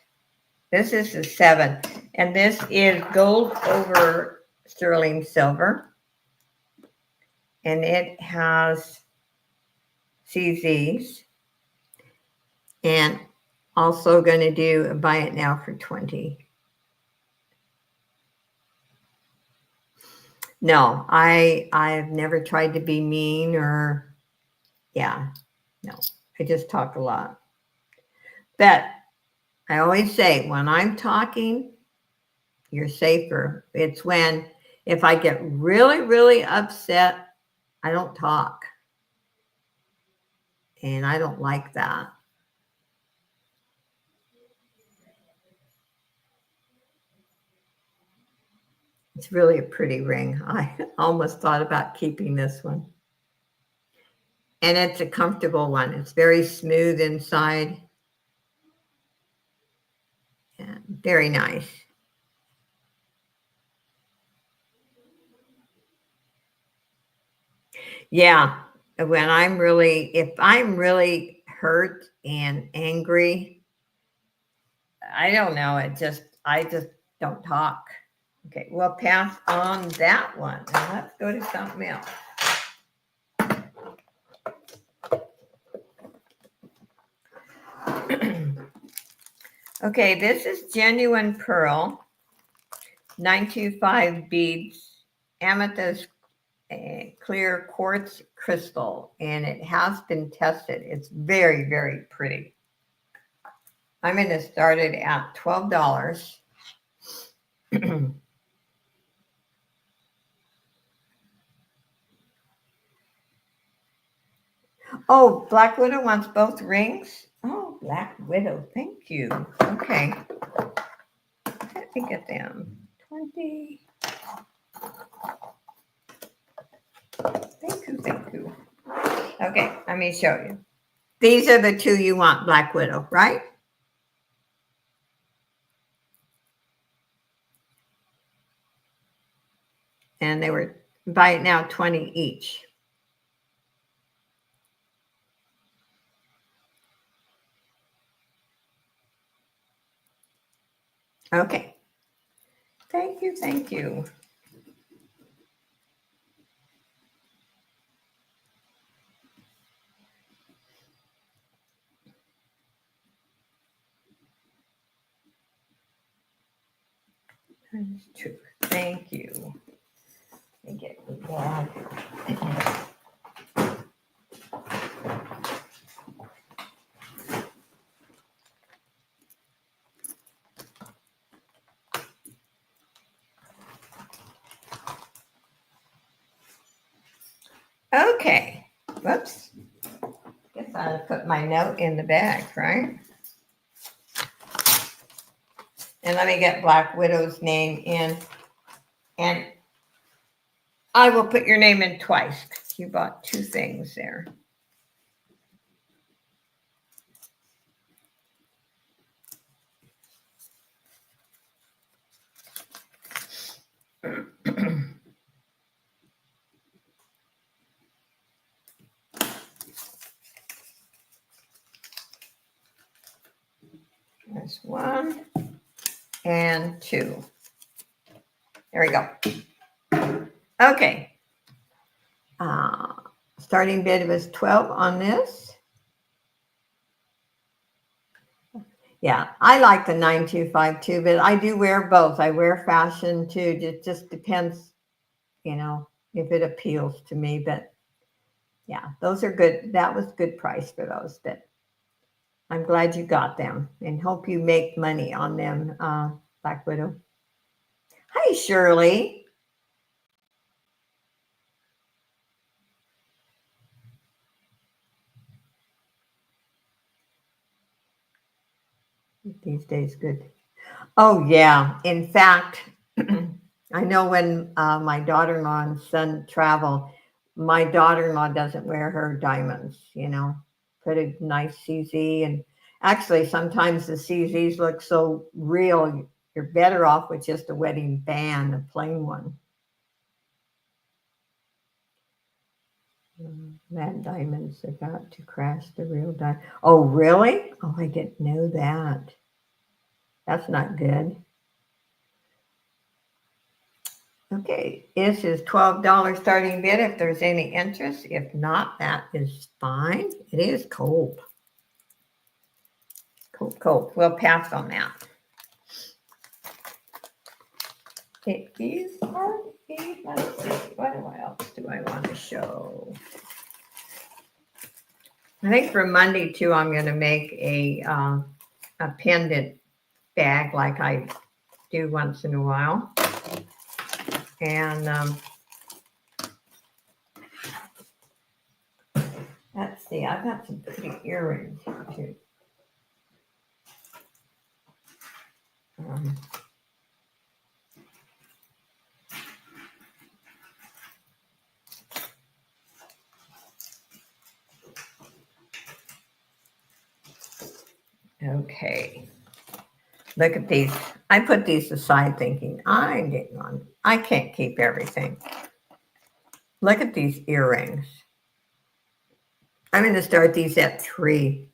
This is a 7, and this is gold over sterling silver. And it has CZs. And also going to do a buy it now for 20. No, I've never tried to be mean or, yeah, no, I just talk a lot. But I always say when I'm talking, you're safer. It's when, if I get really, really upset, I don't talk. And I don't like that. It's really a pretty ring. I almost thought about keeping this one. And it's a comfortable one. It's very smooth inside. Yeah, very nice. Yeah, when if I'm really hurt and angry, I don't know. I just don't talk. Okay, we'll pass on that one. And let's go to something else. Okay, this is genuine pearl, 925 beads, amethyst clear quartz crystal, and it has been tested. It's very, very pretty. I'm going to start it at $12. Oh, Black Widow wants both rings. Oh, Black Widow, thank you. Okay. Let me get them. 20. Thank you, thank you. Okay, let me show you. These are the two you want, Black Widow, right? And they were, buy it now, 20 each. Okay. Thank you, thank you. That's true. Thank you. Let me get the bag. Okay. Whoops. Guess I'll put my note in the bag, right? And let me get Black Widow's name in. And I will put your name in twice because you bought 2 things there. There's 1 and 2. There we go. Okay. Starting bid was 12 on this. Yeah, I like the 9252, but I do wear both. I wear fashion too. It just depends, if it appeals to me. But yeah, those are good. That was good price for those. But I'm glad you got them and hope you make money on them, Black Widow. Hi, Shirley. These days, good. Oh, yeah. In fact, I know when my daughter-in-law and son travel, my daughter-in-law doesn't wear her diamonds, put a nice CZ. And actually, sometimes the CZs look so real, you're better off with just a wedding band, a plain one. That diamonds about to crash the real diamond. Oh, really? Oh, I didn't know that. That's not good. Okay, this is $12 starting bid if there's any interest. If not, that is fine. It is cold. Cold. We'll pass on that. It is hard. Let's see. What else do I want to show? I think for Monday too, I'm going to make a pendant bag like I do once in a while. And let's see, I've got some pretty earrings here too. Okay. Look at these. I put these aside thinking, I can't keep everything. Look at these earrings. I'm going to start these at 3.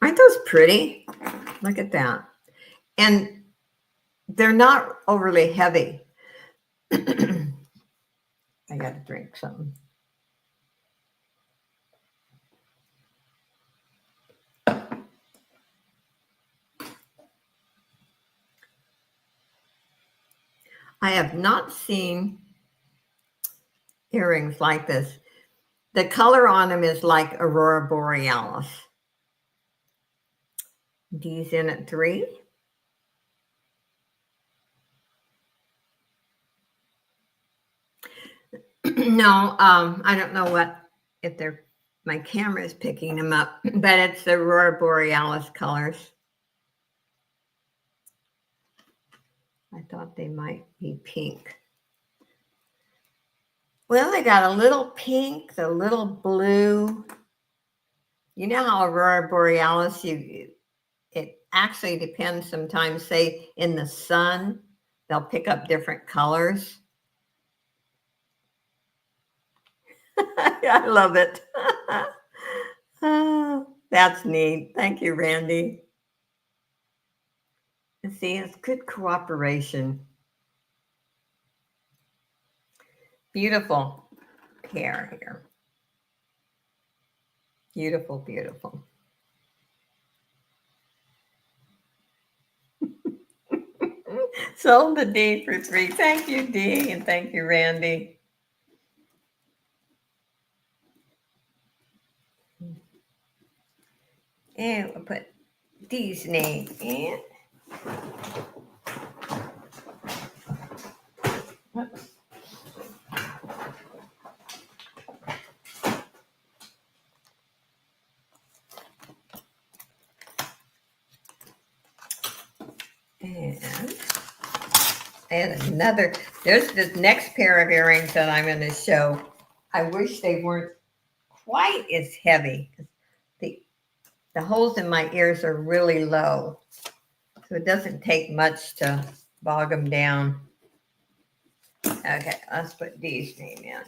Aren't those pretty? Look at that. And they're not overly heavy. I got to drink something. I have not seen earrings like this. The color on them is like Aurora Borealis. These in at 3. No, I don't know if my camera is picking them up, but it's the Aurora Borealis colors. I thought they might be pink. Well, they got a little pink, a little blue. You know how Aurora Borealis, it actually depends sometimes, say in the sun, they'll pick up different colors. I love it. That's neat. Thank you, Randy. And see, it's good cooperation. Beautiful hair here. Beautiful, beautiful. Sold the D for 3. Thank you, D, and thank you, Randy. And we'll put D's name in. Whoops. And another, there's this next pair of earrings that I'm going to show. I wish they weren't quite as heavy. The holes in my ears are really low, so it doesn't take much to bog them down. Okay, let's put D's name in.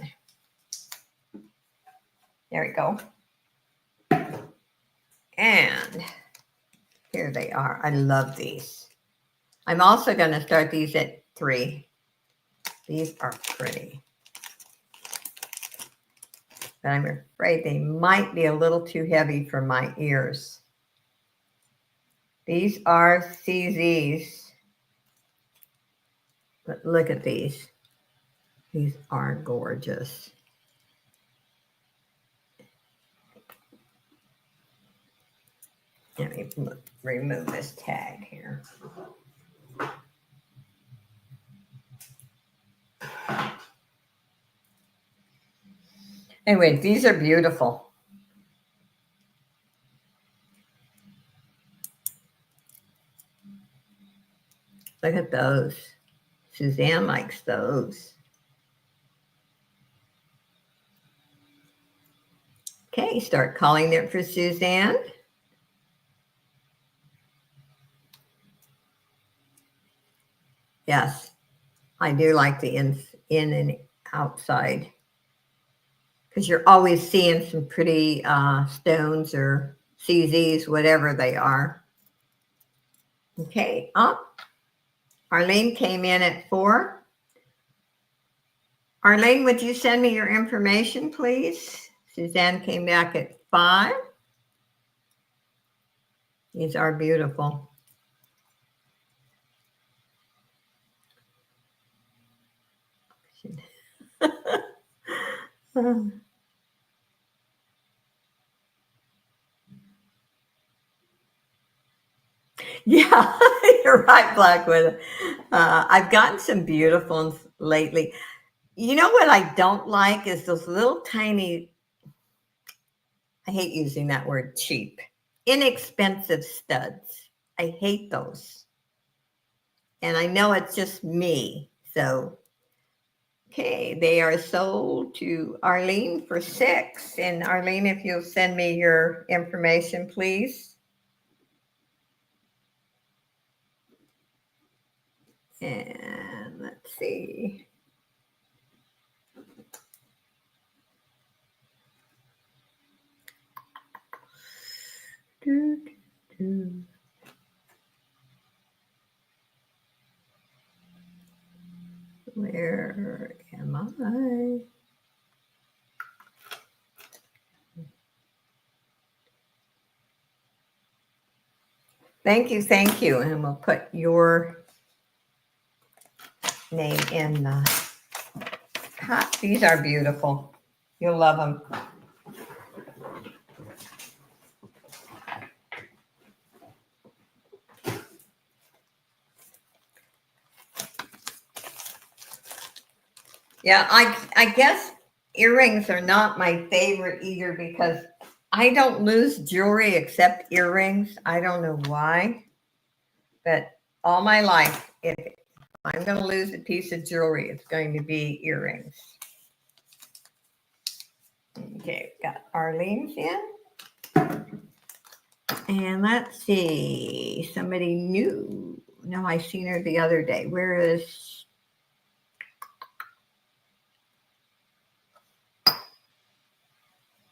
There we go. And here they are. I love these. I'm also going to start these at 3. These are pretty. But I'm afraid they might be a little too heavy for my ears. These are CZs. But look at these. These are gorgeous. Let me remove this tag here. Anyway, these are beautiful. Look at those. Suzanne likes those. Okay, start calling it for Suzanne. Yes, I do like the in and outside, because you're always seeing some pretty stones or CZs, whatever they are. Okay, up. Arlene came in at 4. Arlene, would you send me your information, please? Suzanne came back at 5. These are beautiful. Yeah, you're right, Blackwood. I've gotten some beautiful ones lately. You know what I don't like is those little tiny, I hate using that word, cheap, inexpensive studs. I hate those. And I know it's just me. So, okay, they are sold to Arlene for 6. And Arlene, if you'll send me your information, please. And let's see. Where am I? Thank you, thank you. And we'll put your name in the pot. These are beautiful. You'll love them. Yeah, I guess earrings are not my favorite either, because I don't lose jewelry except earrings. I don't know why, but all my life, if I'm going to lose a piece of jewelry, it's going to be earrings. Okay, got Arlene's in. And let's see, somebody new. No, I seen her the other day. Where is...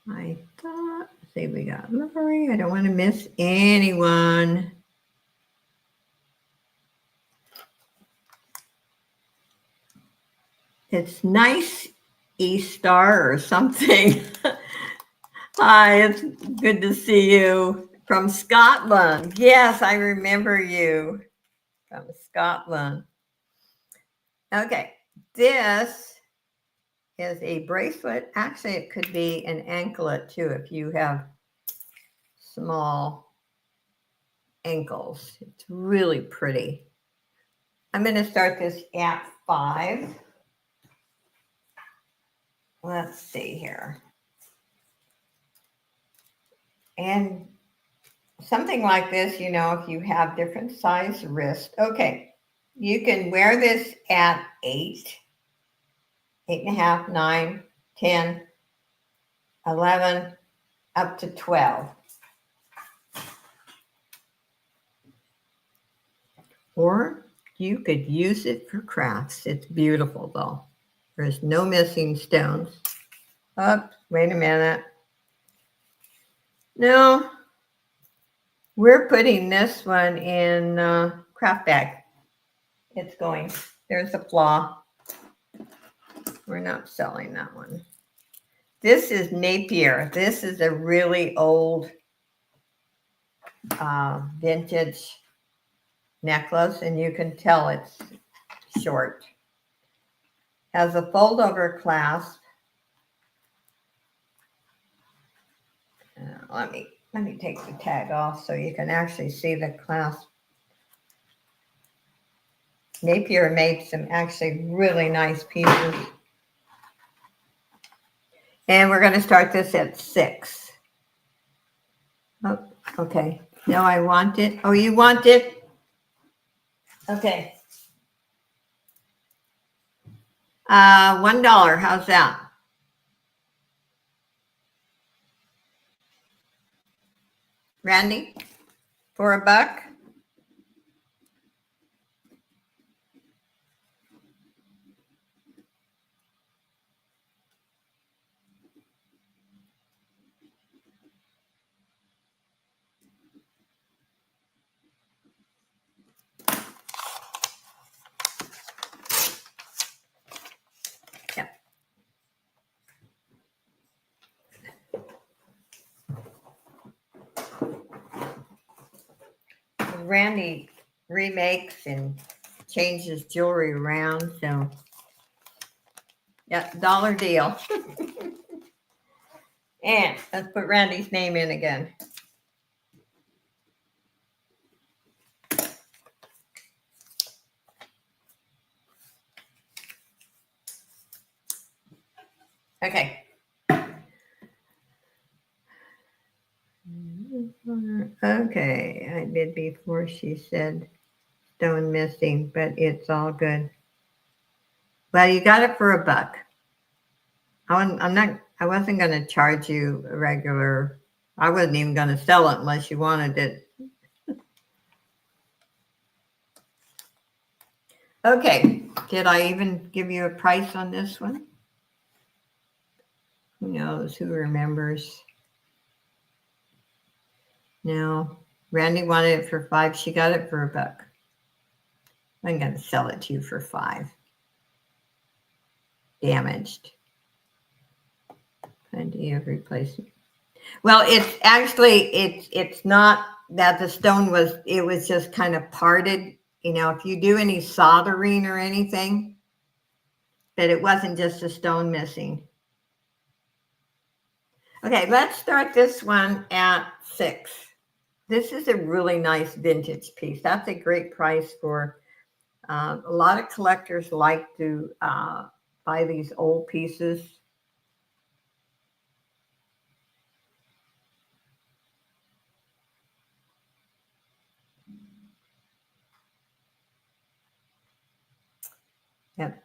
I thought see, we got Lori. I don't want to miss anyone. It's nice E-Star or something. Hi, it's good to see you from Scotland. Yes, I remember you from Scotland. Okay, this is a bracelet. Actually, it could be an anklet too if you have small ankles. It's really pretty. I'm going to start this at 5. Let's see here. And something like this, you know, if you have different size wrist. Okay, you can wear this at 8, 8.5, 9, 10, 11, up to 12. Or you could use it for crafts. It's beautiful though. There's no missing stones. Oh, wait a minute. No, we're putting this one in craft bag. It's going. There's a flaw. We're not selling that one. This is Napier. This is a really old vintage necklace, and you can tell it's short. Has a fold-over clasp. Let me take the tag off so you can actually see the clasp. Napier made some actually really nice pieces. And we're going to start this at 6. Oh, okay. No, I want it. Oh, you want it? Okay. $1. How's that? Randy? For $1? Yep. Randy remakes and changes jewelry around, so yeah, $1 deal. And let's put Randy's name in again. Okay. Okay, I did before she said stone missing, but it's all good. Well, you got it for $1. I wasn't going to charge you a regular. I wasn't even going to sell it unless you wanted it. Okay, did I even give you a price on this one? Who knows? Who remembers? No, Randy wanted it for $5. She got it for $1. I'm going to sell it to you for $5. Damaged. Plenty of replacement. Well, it's actually, it's not that the stone was, it was just kind of parted. You know, if you do any soldering or anything, that it wasn't just a stone missing. Okay, let's start this one at 6. This is a really nice vintage piece. That's a great price for a lot of collectors like to buy these old pieces. Yep.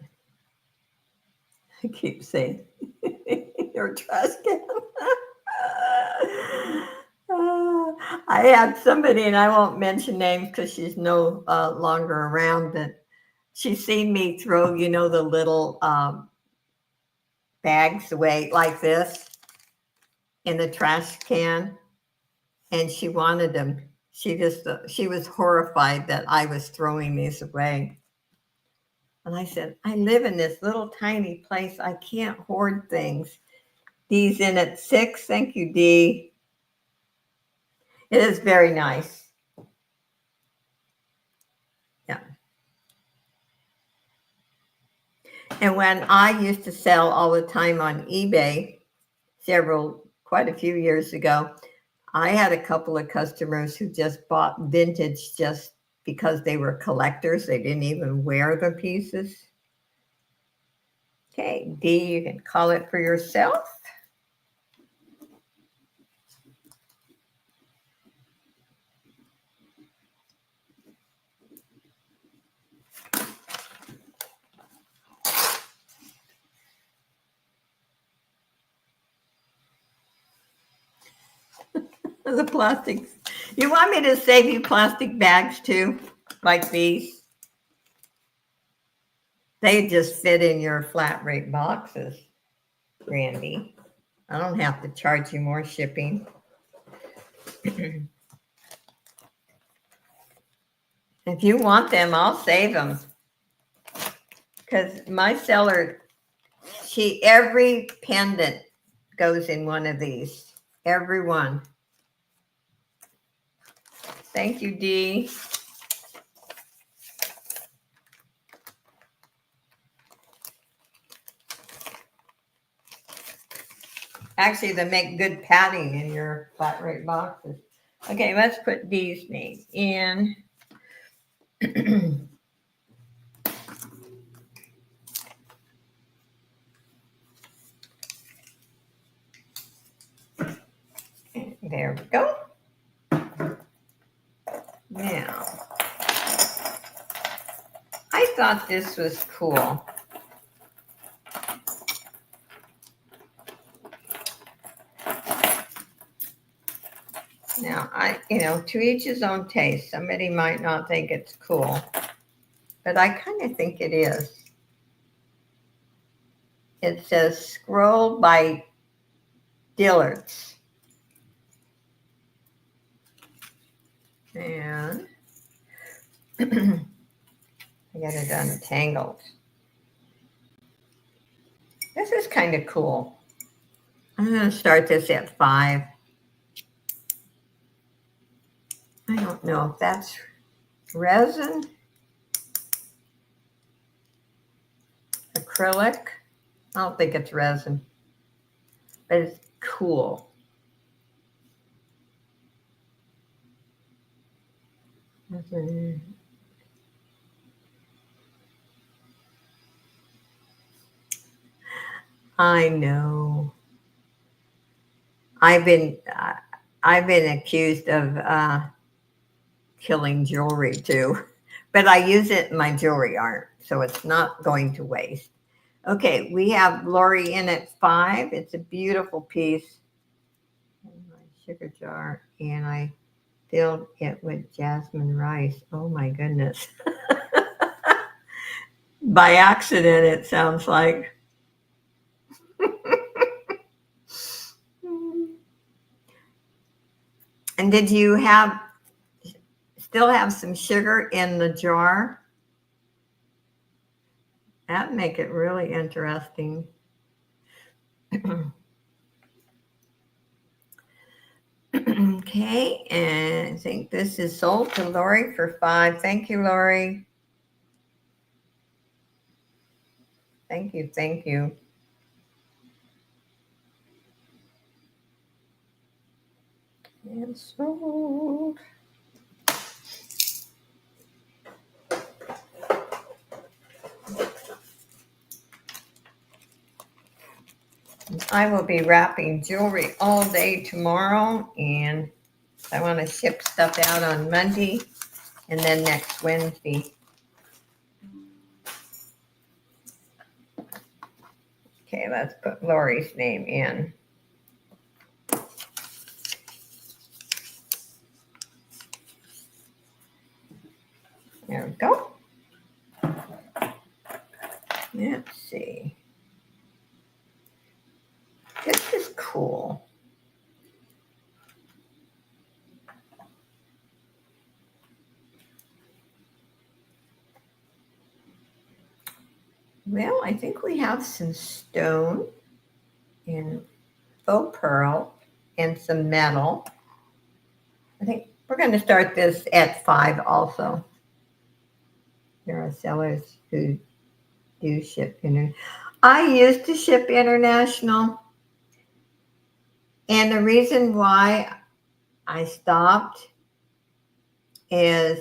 I keep saying your trash can. I had somebody, and I won't mention names because she's no longer around, but she's seen me throw, you know, the little bags away like this. in the trash can, and she wanted them. She was horrified that I was throwing these away. And I said, I live in this little tiny place. I can't hoard things. D's in at 6. Thank you, D. It is very nice. Yeah. And when I used to sell all the time on eBay, quite a few years ago, I had a couple of customers who just bought vintage just because they were collectors. They didn't even wear the pieces. Okay, D, you can call it for yourself. The plastics. You want me to save you plastic bags too, like these? They just fit in your flat rate boxes, Randy. I don't have to charge you more shipping. If you want them, I'll save them. Because my seller, every pendant goes in one of these. Every one. Thank you, Dee. Actually, they make good padding in your flat rate boxes. Okay, let's put Dee's name in. There we go. Now, I thought this was cool. Now, to each his own taste. Somebody might not think it's cool, but I kind of think it is. It says Scroll by Dillard's. And I got it untangled. This is kind of cool. I'm going to start this at 5. I don't know if that's resin, acrylic. I don't think it's resin, but it's cool. I know. I've been accused of killing jewelry too, but I use it in my jewelry art, so it's not going to waste. Okay, we have Lori in at 5. It's a beautiful piece. In my sugar jar, and I filled it with jasmine rice. Oh my goodness. By accident, it sounds like. And did you still have some sugar in the jar? That'd make it really interesting. Okay, and I think this is sold to Lori for 5. Thank you, Lori. Thank you, thank you. And sold. I will be wrapping jewelry all day tomorrow, and I want to ship stuff out on Monday and then next Wednesday. Okay, let's put Lori's name in. There we go. Let's see. This is cool. Well, I think we have some stone and faux pearl and some metal. I think we're going to start this at 5 also. There are sellers who do ship I used to ship international, and the reason why I stopped is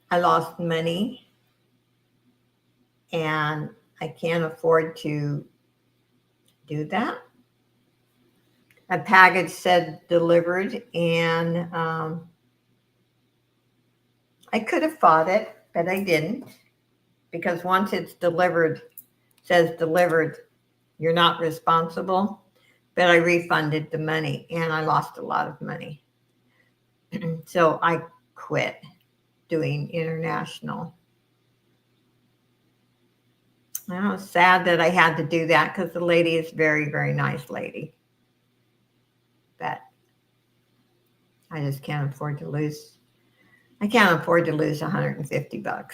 I lost money and I can't afford to do that. A package said delivered, and I could have fought it, but I didn't, because once it's delivered, says delivered, you're not responsible. But I refunded the money and I lost a lot of money. So I quit doing international. I was sad that I had to do that because the lady is very, very nice lady. But I just can't afford to lose. I can't afford to lose $150.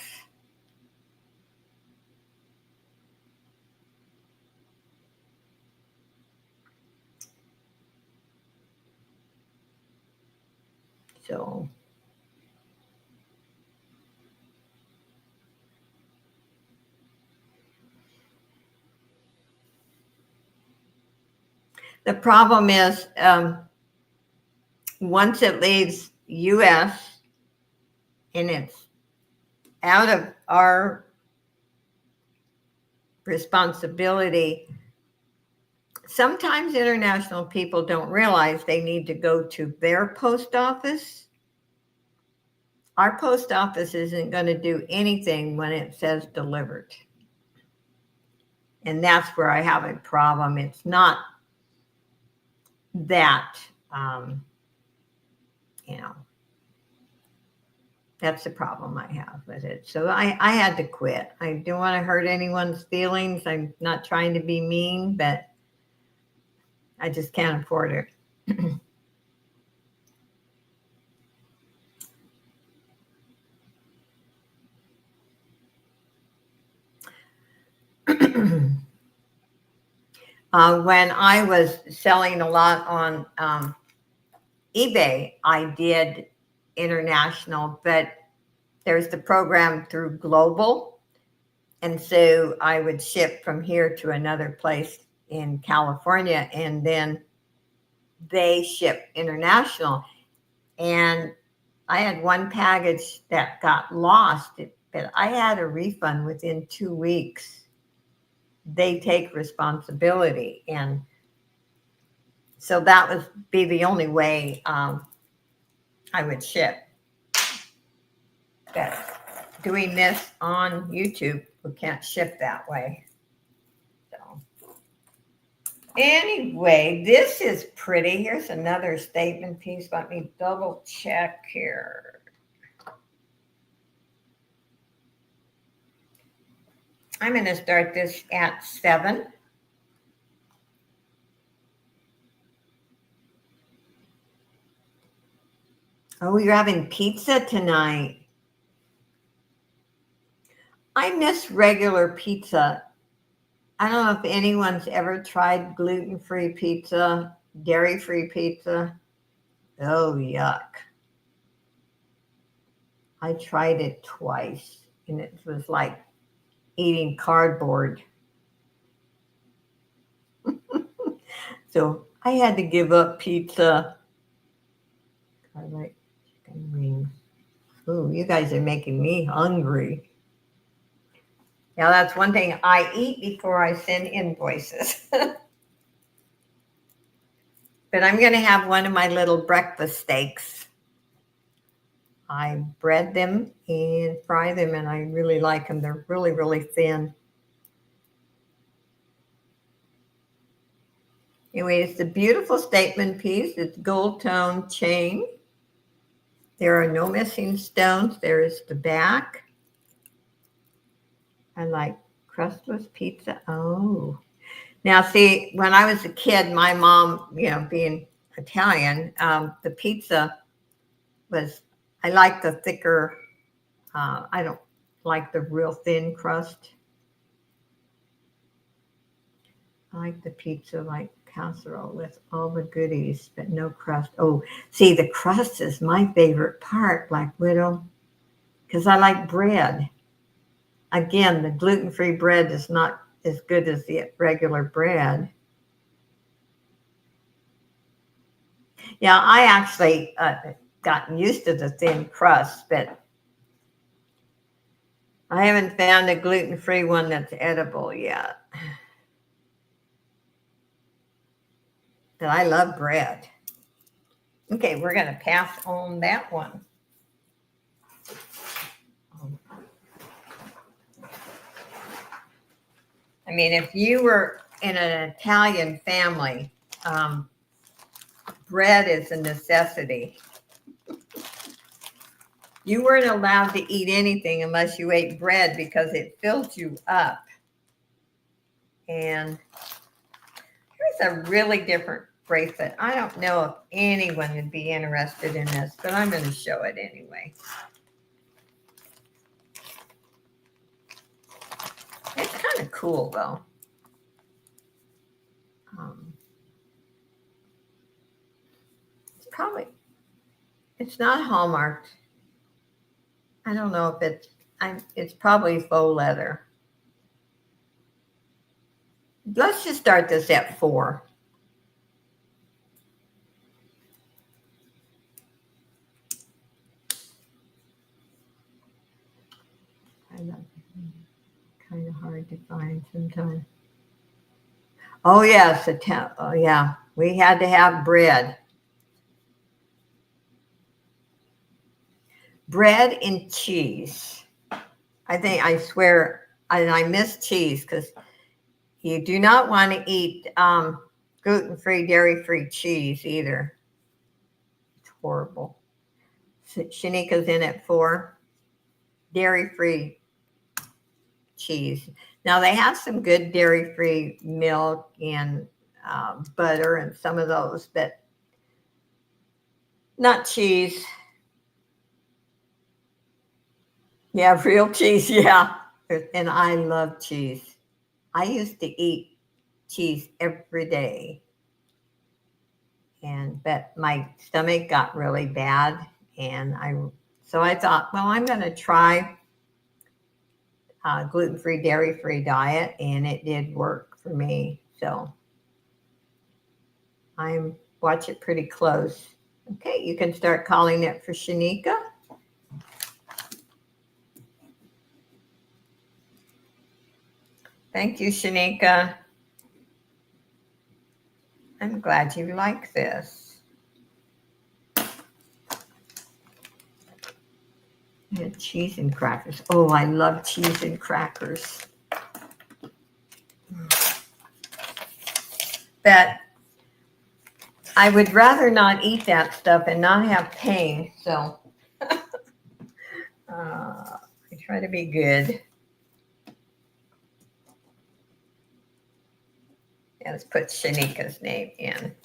So the problem is once it leaves US and it's out of our responsibility, sometimes international people don't realize they need to go to their post office. Our post office isn't going to do anything when it says delivered. And that's where I have a problem. It's not that, you know, that's the problem I have with it. So I had to quit. I don't want to hurt anyone's feelings. I'm not trying to be mean, but I just can't afford it. When I was selling a lot on eBay, I did international, but there's the program through Global. And so I would ship from here to another place in California, and then they ship international. And I had one package that got lost, but I had a refund within 2 weeks. They take responsibility. And so that would be the only way I would ship. But doing this on YouTube, we can't ship that way. So anyway, this is pretty. Here's another statement piece. Let me double check here. I'm going to start this at 7. Oh, you're having pizza tonight. I miss regular pizza. I don't know if anyone's ever tried gluten-free pizza, dairy-free pizza. Oh, yuck. I tried it twice, and it was like eating cardboard. So I had to give up pizza. I like chicken wings. Ooh, you guys are making me hungry. Now, that's one thing I eat before I send invoices. But I'm going to have one of my little breakfast steaks. I bread them and fry them, and I really like them. They're really, really thin. Anyway, it's a beautiful statement piece. It's gold tone chain. There are no missing stones. There is the back. I like crustless pizza. Oh. Now, see, when I was a kid, my mom, being Italian, the pizza was, I like the thicker, like the real thin crust. I like the pizza like casserole with all the goodies, but no crust. Oh, see, the crust is my favorite part, Black Widow, because I like bread. Again, the gluten-free bread is not as good as the regular bread. Yeah, I actually gotten used to the thin crust, but I haven't found a gluten-free one that's edible yet. But I love bread. Okay, we're going to pass on that one. I mean, if you were in an Italian family, bread is a necessity. You weren't allowed to eat anything unless you ate bread because it filled you up. And here's a really different bracelet. I don't know if anyone would be interested in this, but I'm going to show it anyway. It's kind of cool, though. It's not hallmarked. I don't know if it's probably faux leather. Let's just start this at 4. Kind of hard to find sometimes. Oh yes, oh yeah. We had to have bread. Bread and cheese. I swear, I miss cheese because you do not want to eat gluten-free, dairy-free cheese either. It's horrible. Shanika's in at 4. Dairy-free cheese. Now they have some good dairy-free milk and butter and some of those, but not cheese. Yeah, real cheese. Yeah. And I love cheese. I used to eat cheese every day. But my stomach got really bad. So I thought, well, I'm going to try gluten-free, dairy-free diet. And it did work for me. So watch it pretty close. Okay, you can start calling it for Shanika. Thank you, Shanika. I'm glad you like this. And cheese and crackers. Oh, I love cheese and crackers. But I would rather not eat that stuff and not have pain. So I try to be good. Yeah, let's put Shanika's name in.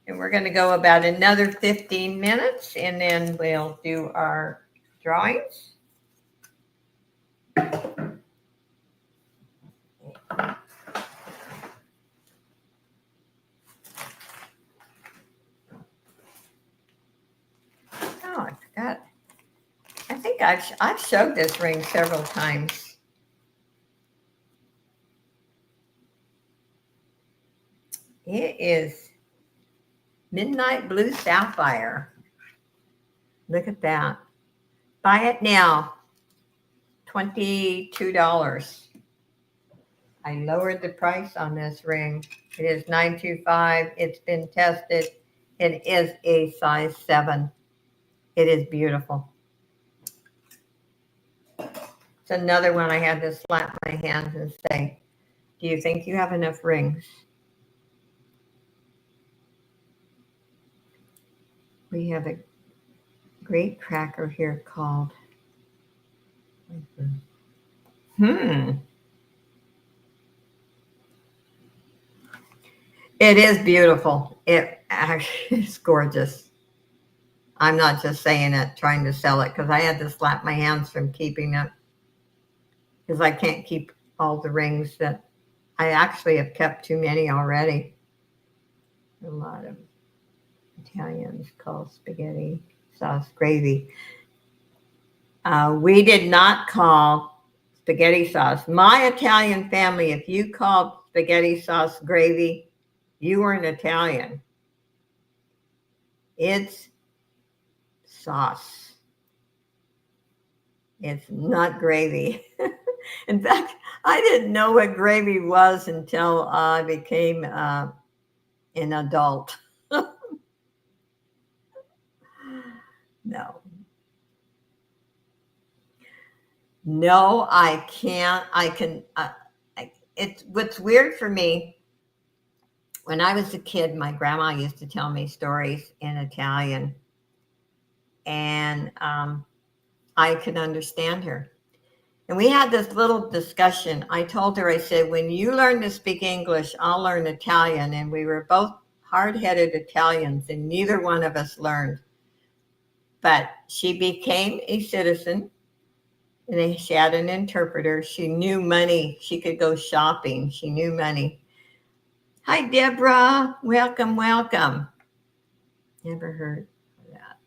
And we're going to go about another 15 minutes, and then we'll do our drawings. Oh, I forgot. I think I've showed this ring several times. It is Midnight Blue Sapphire. Look at that. Buy it now. $22. I lowered the price on this ring. It is $925. It's been tested. It is a size 7. It is beautiful. It's another one I had to slap my hands and say, do you think you have enough rings? We have a great cracker here called It is beautiful. It actually is gorgeous. I'm not just saying it, trying to sell it, because I had to slap my hands from keeping it, because I can't keep all the rings that I actually have kept too many already. A lot of Italians call spaghetti sauce gravy. We did not call spaghetti sauce. My Italian family, if you called spaghetti sauce gravy, you were an Italian. It's sauce. It's not gravy. In fact, I didn't know what gravy was until I became an adult. No. No, I can't. It's what's weird for me. When I was a kid, my grandma used to tell me stories in Italian, and I could understand her. And we had this little discussion. I told her, I said, when you learn to speak English, I'll learn Italian. And we were both hard-headed Italians, and neither one of us learned. But she became a citizen, and she had an interpreter. She knew money. She could go shopping. She knew money. Hi, Deborah. Welcome, welcome. Never heard of that.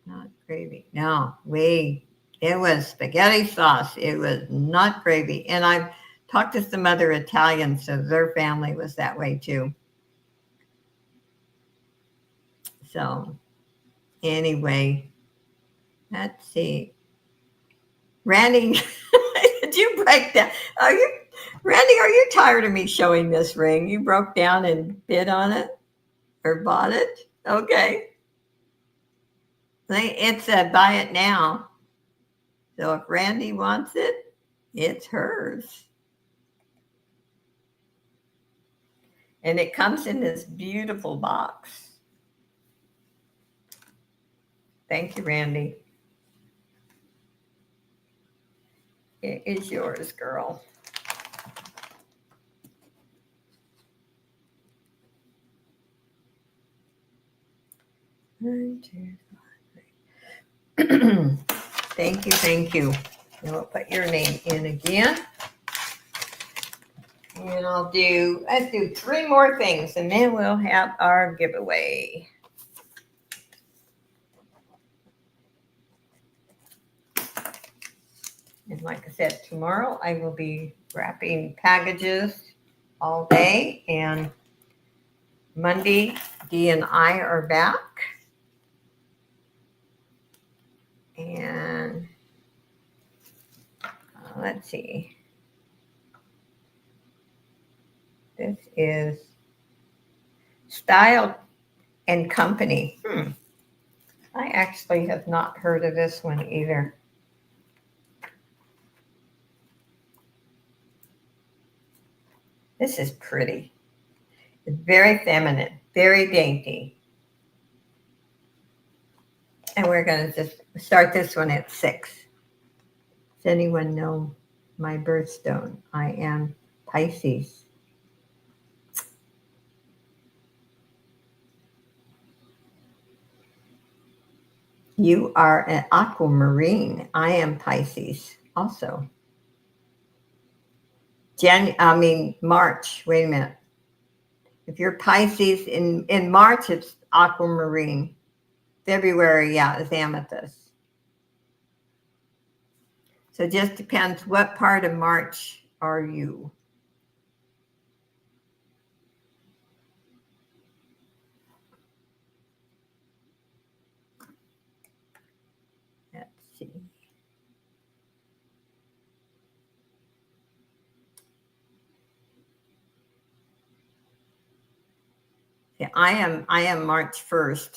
Not gravy. No, it was spaghetti sauce. It was not gravy. And I've talked to some other Italians, so their family was that way too. So anyway, let's see. Randy, did you break down? Randy, are you tired of me showing this ring? You broke down and bid on it or bought it? Okay. It's a buy it now. So if Randy wants it, it's hers. And it comes in this beautiful box. Thank you, Randy. It is yours, girl. One, two, three. Thank you, thank you. And we'll put your name in again. And let's do 3 more things, and then we'll have our giveaway. And like I said, tomorrow I will be wrapping packages all day, and Monday, Dee and I are back. And let's see. This is Style and Company. I actually have not heard of this one either. This is pretty. It's very feminine, very dainty. And we're going to just start this one at 6. Does anyone know my birthstone? I am Pisces. You are an aquamarine. I am Pisces also. March. Wait a minute. If you're Pisces, in March, it's aquamarine. February, yeah, is amethyst. So it just depends what part of March are you. Let's see. Yeah, I am March 1st.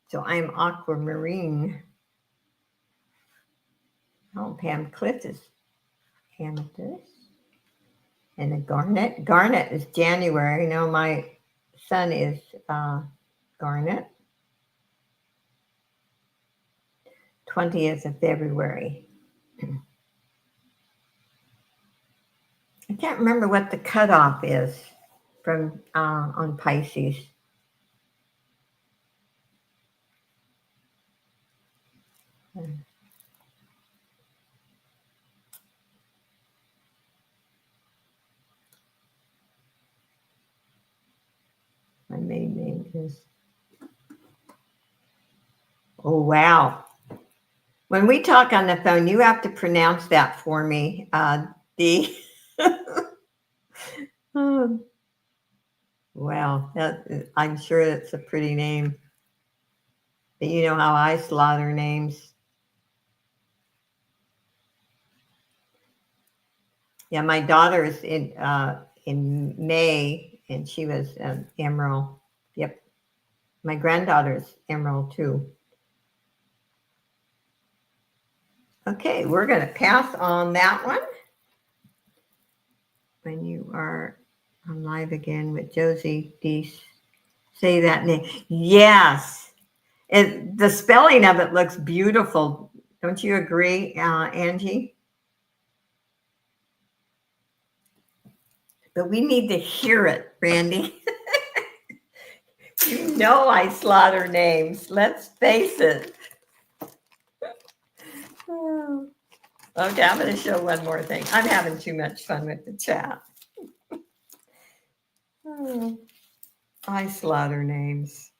So I'm aquamarine. Oh, Pam Cliff is amethyst. And the garnet. Garnet is January. No, my son is garnet. 20th of February. I can't remember what the cutoff is from on Pisces. My main name is. Oh, wow. When we talk on the phone, you have to pronounce that for me. D. Oh, wow. I'm sure that's a pretty name. But you know how I slaughter names. Yeah, my daughter's in May, and she was Emerald. Yep. My granddaughter's Emerald too. Okay, we're going to pass on that one. When you are on live again with Josie Deese, say that name. Yes. The spelling of it looks beautiful. Don't you agree, Angie? But we need to hear it, Randy. You know I slaughter names. Let's face it. Okay, I'm going to show one more thing. I'm having too much fun with the chat. I slaughter names.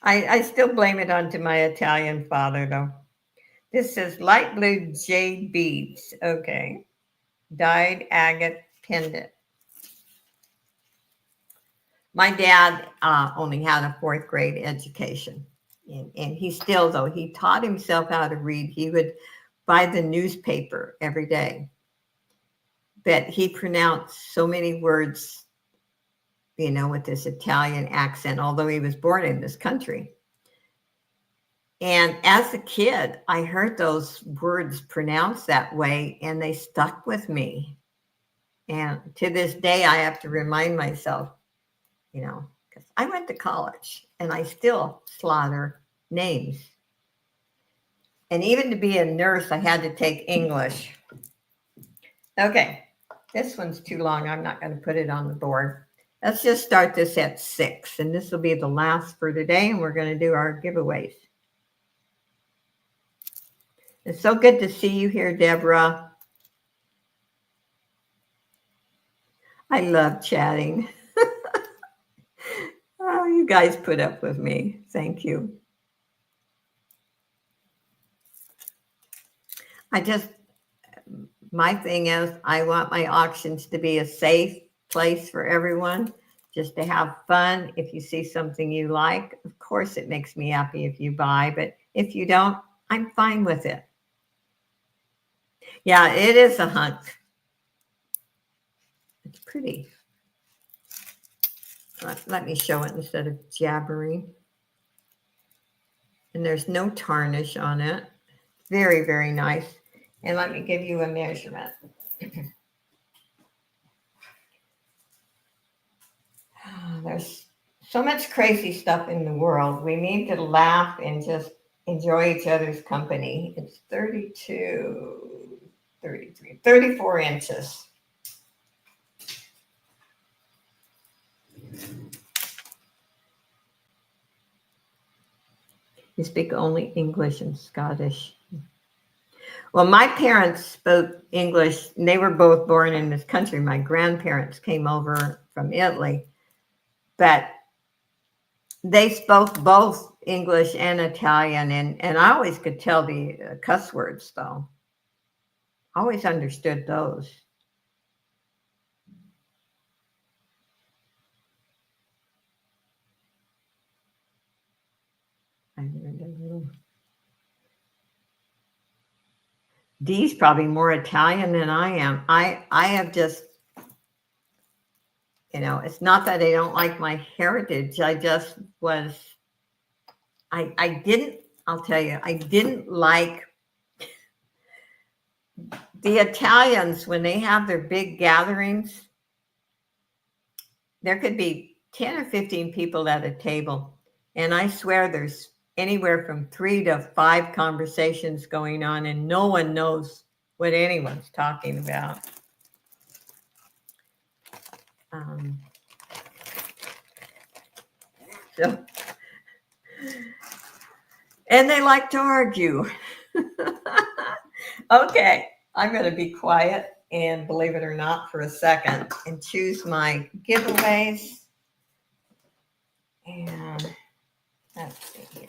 I still blame it onto my Italian father, though. This says light blue jade beads. Okay. Dyed agate pendant. My dad only had a 4th grade education. And he still, though, he taught himself how to read. He would buy the newspaper every day. But he pronounced so many words, with this Italian accent, although he was born in this country. And as a kid, I heard those words pronounced that way, and they stuck with me. And to this day, I have to remind myself, because I went to college and I still slaughter names. And even to be a nurse, I had to take English. Okay, this one's too long. I'm not going to put it on the board. Let's just start this at 6, and this will be the last for today, and we're going to do our giveaways. It's so good to see you here, Deborah. I love chatting. Oh, you guys put up with me. Thank you. My thing is, I want my auctions to be a safe place for everyone, just to have fun. If you see something you like, of course it makes me happy if you buy, but if you don't, I'm fine with it. Yeah, it is a hunk. It's pretty. Let me show it instead of jabbering. And there's no tarnish on it. Very, very nice. And let me give you a measurement. There's so much crazy stuff in the world. We need to laugh and just enjoy each other's company. It's 32, 33, 34 inches. You speak only English and Scottish. Well, my parents spoke English. And they were both born in this country. My grandparents came over from Italy, but they spoke both English and Italian, and I always could tell the cuss words, though. Always understood those. I learned a little. Dee's probably more Italian than I am. I have just, it's not that I don't like my heritage. I just was, I didn't, I'll tell you, I didn't like the Italians when they have their big gatherings. There could be 10 or 15 people at a table. And I swear there's anywhere from 3 to 5 conversations going on, and no one knows what anyone's talking about. And they like to argue. Okay, I'm going to be quiet and, believe it or not, for a second and choose my giveaways. And let's see here.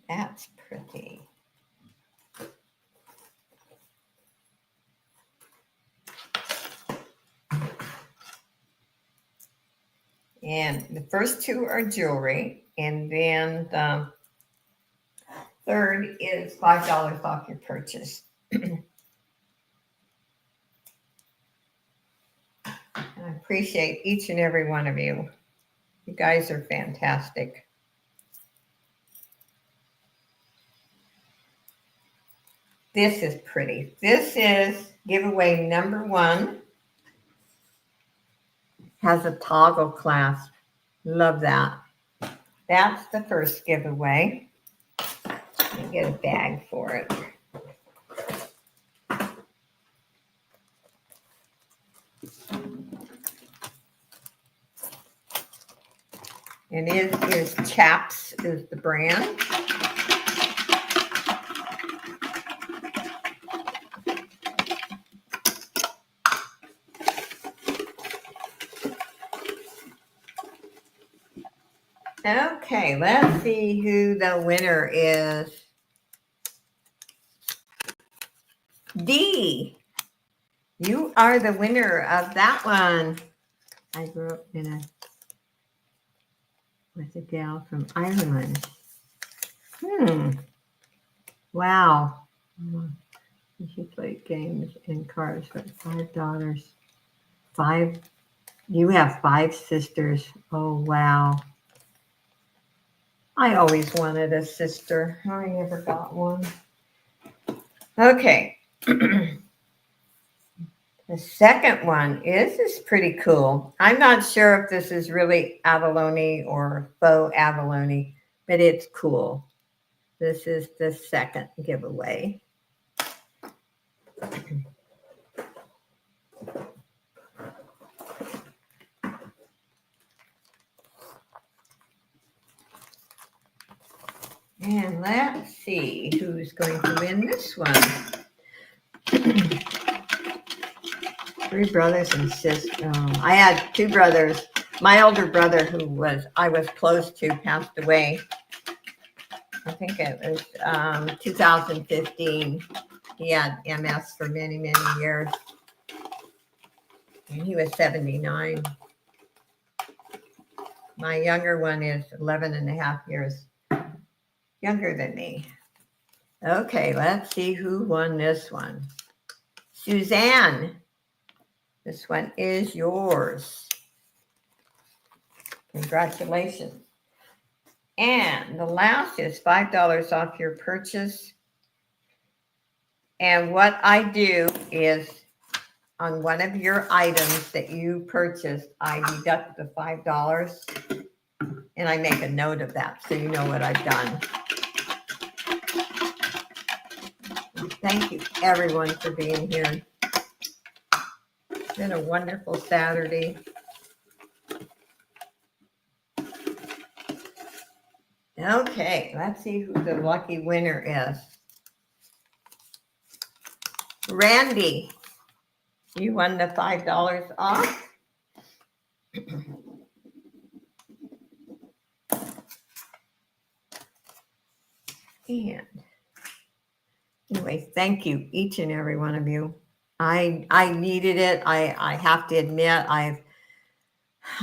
That's pretty. And the first two are jewelry, and then the third is $5 off your purchase. And I appreciate each and every one of you. You guys are fantastic. This is pretty. This is giveaway number 1. Has a toggle clasp. Love that. That's the first giveaway. Let me get a bag for it. And it is Chaps is the brand. Okay, let's see who the winner is. D, you are the winner of that one. I grew up with a gal from Ireland. Wow. She played games and cards for $5. You have 5 sisters. Oh, wow. I always wanted a sister. I never got one. Okay. The second one is pretty cool. I'm not sure if this is really abalone or faux abalone, but it's cool. This is the second giveaway. And let's see who's going to win this one. 3 brothers and sisters. I had 2 brothers. My older brother, who I was close to, passed away. I think it was 2015. He had MS for many, many years. And he was 79. My younger one is 11 and a half years younger than me. Okay, let's see who won this one. Suzanne, this one is yours. Congratulations. And the last is $5 off your purchase. And what I do is on one of your items that you purchased, I deduct the $5 and I make a note of that so you know what I've done. Thank you, everyone, for being here. It's been a wonderful Saturday. Okay, let's see who the lucky winner is. Randy, you won the $5 off. And anyway, thank you, each and every one of you. I needed it. I have to admit, a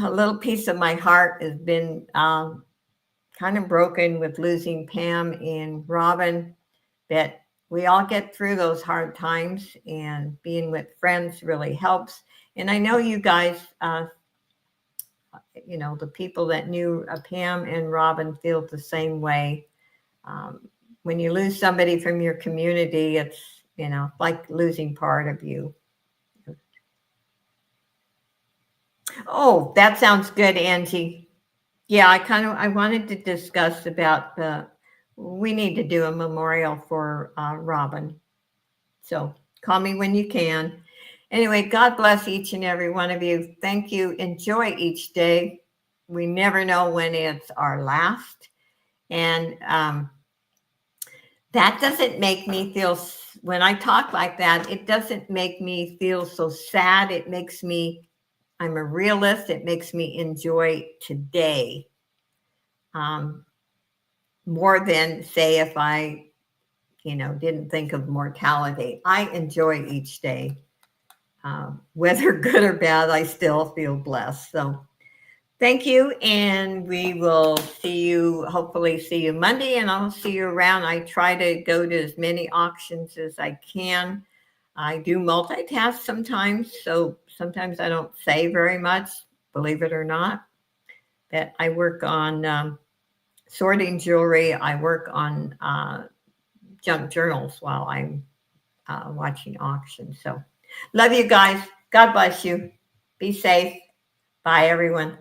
little piece of my heart has been kind of broken with losing Pam and Robin, but we all get through those hard times, and being with friends really helps. And I know you guys, the people that knew Pam and Robin feel the same way. When you lose somebody from your community, it's, like losing part of you. Oh, that sounds good, Angie. Yeah, I wanted to discuss about we need to do a memorial for Robin. So call me when you can. Anyway, God bless each and every one of you. Thank you. Enjoy each day. we never know when it's our last. And that doesn't make me feel, when I talk like that, it doesn't make me feel so sad. It makes me, I'm a realist. It makes me enjoy today more than, say, if I, didn't think of mortality. I enjoy each day. Whether good or bad, I still feel blessed. So thank you. And we will hopefully see you Monday, and I'll see you around. I try to go to as many auctions as I can. I do multitask sometimes, so sometimes I don't say very much, believe it or not. But I work on sorting jewelry. I work on junk journals while I'm watching auctions. So love you guys. God bless you. Be safe. Bye, everyone.